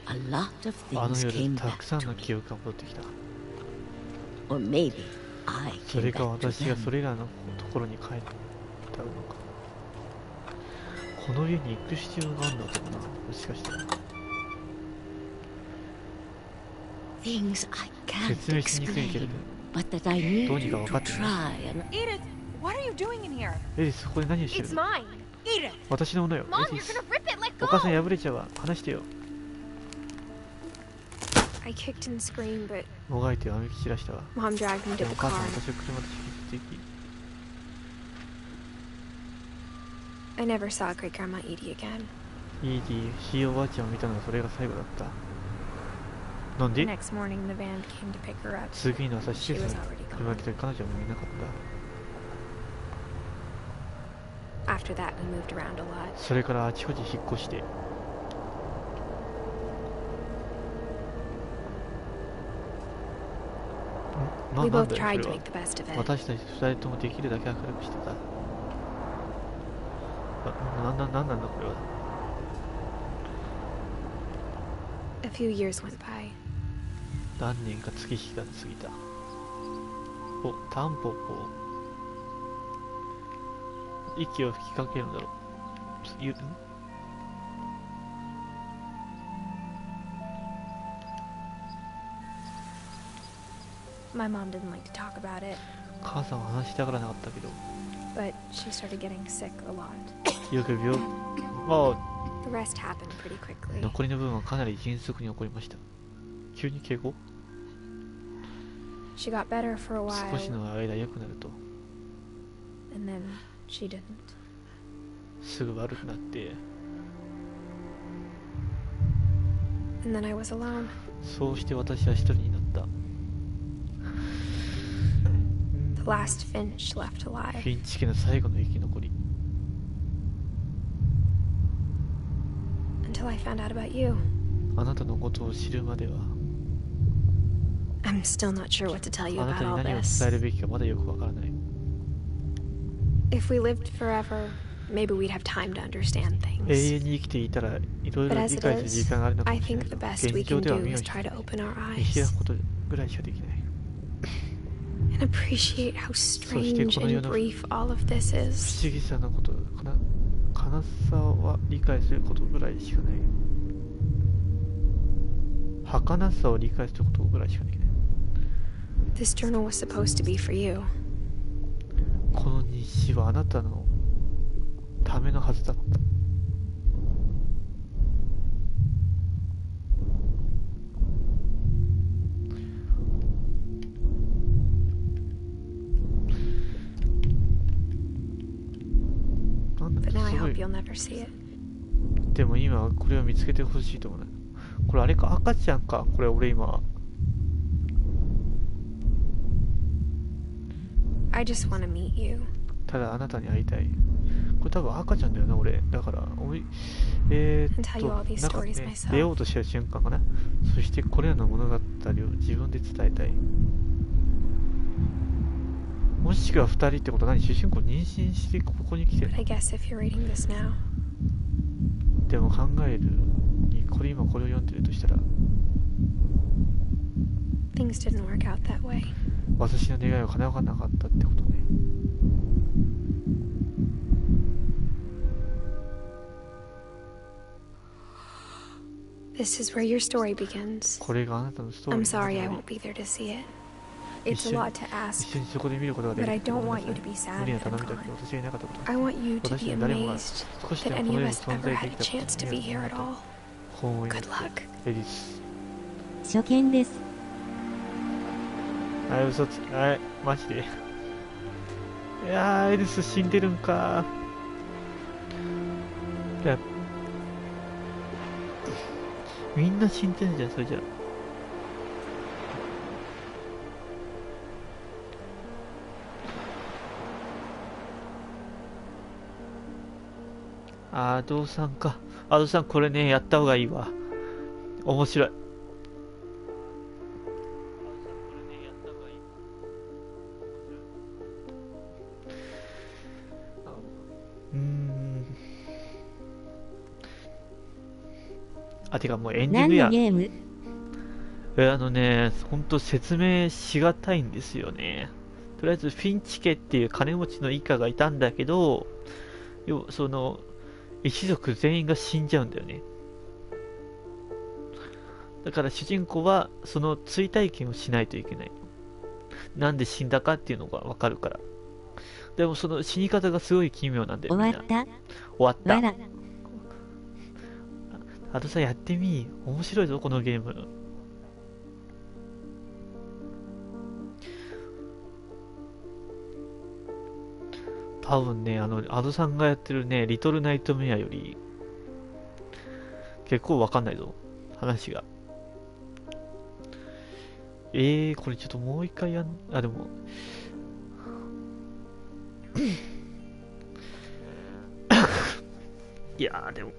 Speaker 9: a lot of
Speaker 1: あの
Speaker 9: things
Speaker 1: 夜
Speaker 9: came
Speaker 1: た
Speaker 9: back
Speaker 1: くさん
Speaker 9: to
Speaker 1: の
Speaker 9: me.
Speaker 1: 記憶が戻ってきた。
Speaker 9: Or maybe I
Speaker 1: そ
Speaker 9: came
Speaker 1: れか
Speaker 9: back to
Speaker 1: 私が
Speaker 9: them.
Speaker 1: それらのところに帰ったのか。この家に行く必要があるのかな、もしかしたら。
Speaker 9: Things I can't
Speaker 1: 説明しにくいけれ
Speaker 9: explain,
Speaker 1: ど。
Speaker 9: but that I need
Speaker 1: どうにか
Speaker 9: you
Speaker 1: 分か
Speaker 9: to
Speaker 1: ってね。
Speaker 9: try and
Speaker 7: Edith, what are you doing in here?
Speaker 1: エリス、そこで何をしてる
Speaker 7: It's
Speaker 1: の。
Speaker 7: mine. Edith!
Speaker 1: 私のものよ。
Speaker 7: Mom,
Speaker 1: エリ
Speaker 7: you're
Speaker 1: ス
Speaker 7: gonna rip it. Let
Speaker 1: お
Speaker 7: go!
Speaker 1: 母さん破れちゃうわ。話してよ。
Speaker 2: I kicked and screamed, but
Speaker 1: もがいてわめき散らしたわ。
Speaker 2: Mom dragged me
Speaker 1: で
Speaker 2: to
Speaker 1: も
Speaker 2: the
Speaker 1: お母さん
Speaker 2: car.
Speaker 1: は私を車と引き継ぎ。
Speaker 2: I never saw Great Grandma Edie again.
Speaker 1: イーディ、ひいおばあちゃんを見たのがそれが最後だった。なん
Speaker 2: The
Speaker 1: で
Speaker 2: next morning, the van came to pick her up.
Speaker 1: 次の朝、施
Speaker 2: She
Speaker 1: 設
Speaker 2: was
Speaker 1: に
Speaker 2: already
Speaker 1: 車が
Speaker 2: gone.
Speaker 1: 来て彼女はもういなかった。
Speaker 2: After that, we moved around a lot.
Speaker 1: それからあちこち引っ越して。
Speaker 2: We
Speaker 1: なん
Speaker 2: both
Speaker 1: だよ
Speaker 2: tried
Speaker 1: そ
Speaker 2: to
Speaker 1: れは。
Speaker 2: make the best of it.
Speaker 1: 私たち二人ともできるだけ明るくしてた。なんなんだこれは。
Speaker 2: A few years went by.
Speaker 1: 何年か月日が過ぎた。お、タンポポ。息を吹きかけるんだろう。
Speaker 2: My mom didn't like to talk about it,
Speaker 1: 母さんは話したがらなかったけど、
Speaker 2: but she started getting sick a lot.
Speaker 1: よく病、まあ、
Speaker 2: The rest happened pretty quickly.
Speaker 1: 残りの部分はかなり迅速に起こりました。急に敬語
Speaker 2: She got better for a
Speaker 1: 少し
Speaker 2: while,
Speaker 1: の間良くなると、
Speaker 2: and then she didn't.
Speaker 1: すぐ悪くなって、
Speaker 2: And then I was alone.
Speaker 1: そうして私は一人になった。
Speaker 2: The last Finch left
Speaker 1: フ
Speaker 2: alive.
Speaker 1: ィンチ家の最後の生き残り。
Speaker 2: Until I found out about you.
Speaker 1: あなたのことを知るまでは、
Speaker 2: I'm still not sure what to tell you
Speaker 1: あな
Speaker 2: about
Speaker 1: たに
Speaker 2: all
Speaker 1: 何を
Speaker 2: this.
Speaker 1: 伝えるべきかまだよくわからない。
Speaker 2: If we lived forever, maybe we'd have time to understand
Speaker 1: 永
Speaker 2: things.
Speaker 1: 遠に生きていたらいろい
Speaker 2: But
Speaker 1: ろ
Speaker 2: as
Speaker 1: 理
Speaker 2: it
Speaker 1: 解する時
Speaker 2: is,
Speaker 1: 間があるのか
Speaker 2: I
Speaker 1: もしれな
Speaker 2: think
Speaker 1: い
Speaker 2: the
Speaker 1: が、
Speaker 2: best
Speaker 1: 現
Speaker 2: we
Speaker 1: 状
Speaker 2: can
Speaker 1: では
Speaker 2: do
Speaker 1: 目を
Speaker 2: is try to open our
Speaker 1: 見開
Speaker 2: eyes
Speaker 1: くことぐらいしかできない。
Speaker 2: and appreciate how strange
Speaker 1: この世
Speaker 2: and
Speaker 1: の
Speaker 2: brief all of this
Speaker 1: 不
Speaker 2: is.
Speaker 1: 思議さのこと、悲しさは理解することぐらいしかない。儚さを理解することぐらいしかできない。
Speaker 2: This journal was supposed to be for you.
Speaker 1: この日誌はあなたのためのはずだった。なんだ
Speaker 2: But now I
Speaker 1: すご
Speaker 2: hope
Speaker 1: い。
Speaker 2: you'll never see it.
Speaker 1: でも今はこれを見つけてほしいと思うね。これあれか、赤ちゃんか。これ俺今。
Speaker 2: I just want to meet you.
Speaker 1: ただあなたに会いたい。これ多分赤ちゃんだよな、俺。だから、
Speaker 2: And tell you all these
Speaker 1: なんか
Speaker 2: stories
Speaker 1: ね、
Speaker 2: myself.
Speaker 1: 出ようとしてる瞬間かな。そしてこれらの物語を自分で伝えたい。もしくは2人ってことは何？主人公妊娠してここに来てる
Speaker 2: But I guess if you're reading this now,
Speaker 1: でも考えるに、これ今これを読んでるとしたら、
Speaker 2: things didn't work out that way.
Speaker 1: 私の願いは叶わなかったってことね。
Speaker 2: This is where your story begins.
Speaker 1: これがあなたのストーリ
Speaker 2: I'm
Speaker 1: ーの
Speaker 2: sorry I
Speaker 1: 始ま
Speaker 2: won't be there to see it.
Speaker 1: り。
Speaker 2: It's a lot to
Speaker 1: 一
Speaker 2: ask,
Speaker 1: 緒にそこで見ることができ
Speaker 2: but
Speaker 1: る
Speaker 2: I
Speaker 1: けど
Speaker 2: don't
Speaker 1: ごめん
Speaker 2: want
Speaker 1: な
Speaker 2: you
Speaker 1: さ
Speaker 2: to be
Speaker 1: い。
Speaker 2: sad
Speaker 1: 無理な
Speaker 2: if
Speaker 1: 頼
Speaker 2: I'm
Speaker 1: みだけ
Speaker 2: gone.
Speaker 1: ど私がいなかったこと。
Speaker 2: I want you to
Speaker 1: 私
Speaker 2: be
Speaker 1: には誰もが
Speaker 2: amazed
Speaker 1: 少しで
Speaker 2: that
Speaker 1: もこ
Speaker 2: any
Speaker 1: の
Speaker 2: of
Speaker 1: 世に
Speaker 2: us
Speaker 1: 存
Speaker 2: ever
Speaker 1: 在で
Speaker 2: had
Speaker 1: き
Speaker 2: a
Speaker 1: た
Speaker 2: chance
Speaker 1: こと
Speaker 2: to
Speaker 1: に
Speaker 2: be
Speaker 1: は
Speaker 2: here at
Speaker 1: と
Speaker 2: all.
Speaker 1: 本を祈
Speaker 2: Good
Speaker 1: って
Speaker 2: luck.
Speaker 1: エリス。
Speaker 9: 初見です。
Speaker 1: あ、嘘つき。あ、マジで。いやー、エリス死んでるんか。いや、みんな死んでんじゃん、それじゃあ。アドさんか。アドさん、これね、やった方がいいわ。面白い。あ、てかもうエンディング
Speaker 9: 何
Speaker 1: や
Speaker 9: のゲーム？
Speaker 1: ほんと説明しがたいんですよね。とりあえずフィンチ家っていう金持ちの一家がいたんだけど、一族全員が死んじゃうんだよね。だから主人公はその追体験をしないといけない。なんで死んだかっていうのがわかるから。でもその死に方がすごい奇妙なんだよ。
Speaker 9: 終わった。
Speaker 1: 終わった。
Speaker 9: わら。
Speaker 1: あとさ、やってみ。面白いぞ、このゲーム。多分ね、アドさんがやってるね、リトルナイトメアより、結構わかんないぞ、話が。これちょっともう一回でも、いやーでも、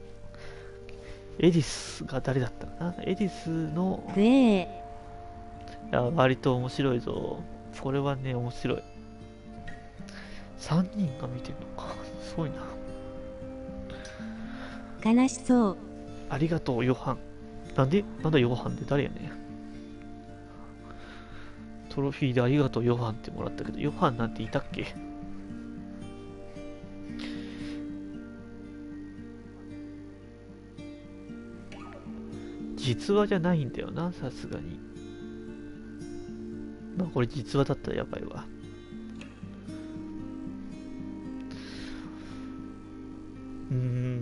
Speaker 1: エディスが誰だったかな。エディスの、いや、割と面白いぞ。これはね、面白い。3人が見てるのか。すごいな。
Speaker 9: 悲しそう。
Speaker 1: ありがとう、ヨハン。なんだヨハンって誰やねん。トロフィーでありがとう、ヨハンってもらったけど、ヨハンなんていたっけ？実話じゃないんだよな、さすがに。まあこれ実話だったらやばいわ。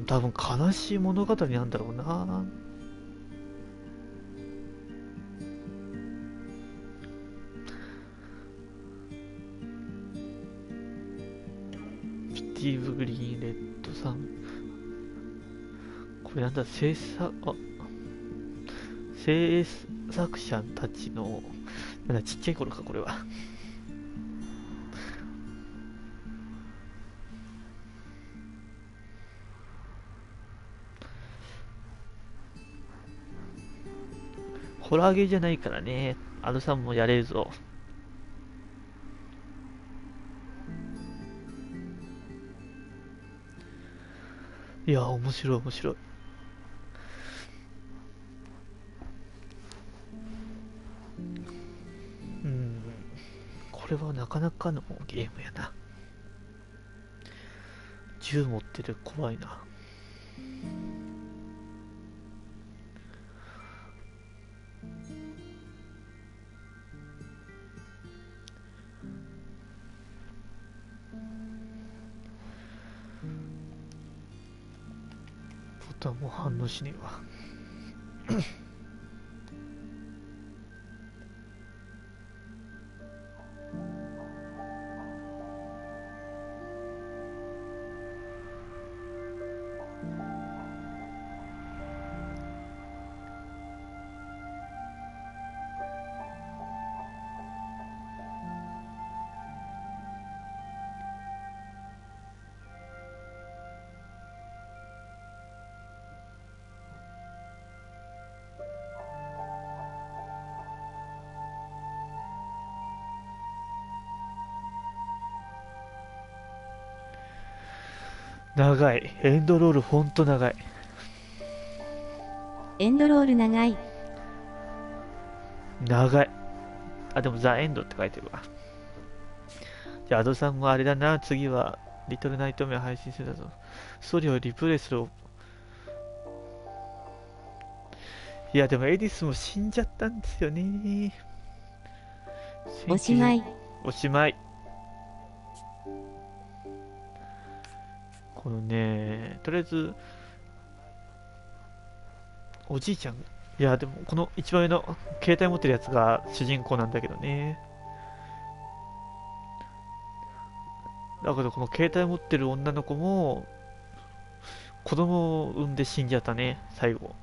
Speaker 1: 多分悲しい物語なんだろうな。スティーブ・グリーン・レッドさん。これなんだ、制作者たちの、なんだ、ちっちゃい頃か、これは。ホラーゲーじゃないからね。アドさんもやれるぞ。いや、面白い、面白い。これはなかなかのゲームやな。銃持ってて怖いな。とはもう反応しねえわ。長い。エンドロールほんと長い。
Speaker 10: エンドロール長い。
Speaker 1: 長い。あ、でもザ・エンドって書いてるわ。じゃあ、アドさんもあれだな。次は、リトルナイトメア配信するだぞ。ストーリーをリプレイする。いや、でもエディスも死んじゃったんですよね。
Speaker 10: おしまい。
Speaker 1: おしまい。このね、とりあえず、おじいちゃん。いや、でも、この一番上の携帯持ってるやつが主人公なんだけどね。だけど、この携帯持ってる女の子も、子供を産んで死んじゃったね、最後。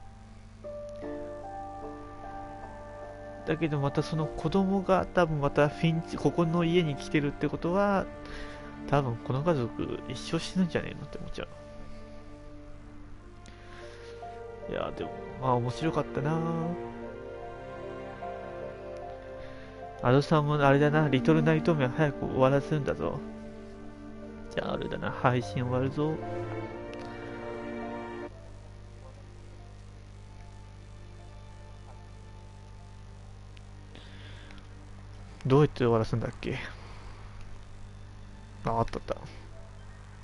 Speaker 1: だけど、またその子供が多分またフィンチ、ここの家に来てるってことは、多分この家族一生死ぬんじゃねえのって思っちゃう。いや、でも、まあ面白かったな。アドさんもあれだな、リトルナイトメア早く終わらせるんだぞ。じゃああれだな、配信終わるぞ。どうやって終わらすんだっけ。あったあった。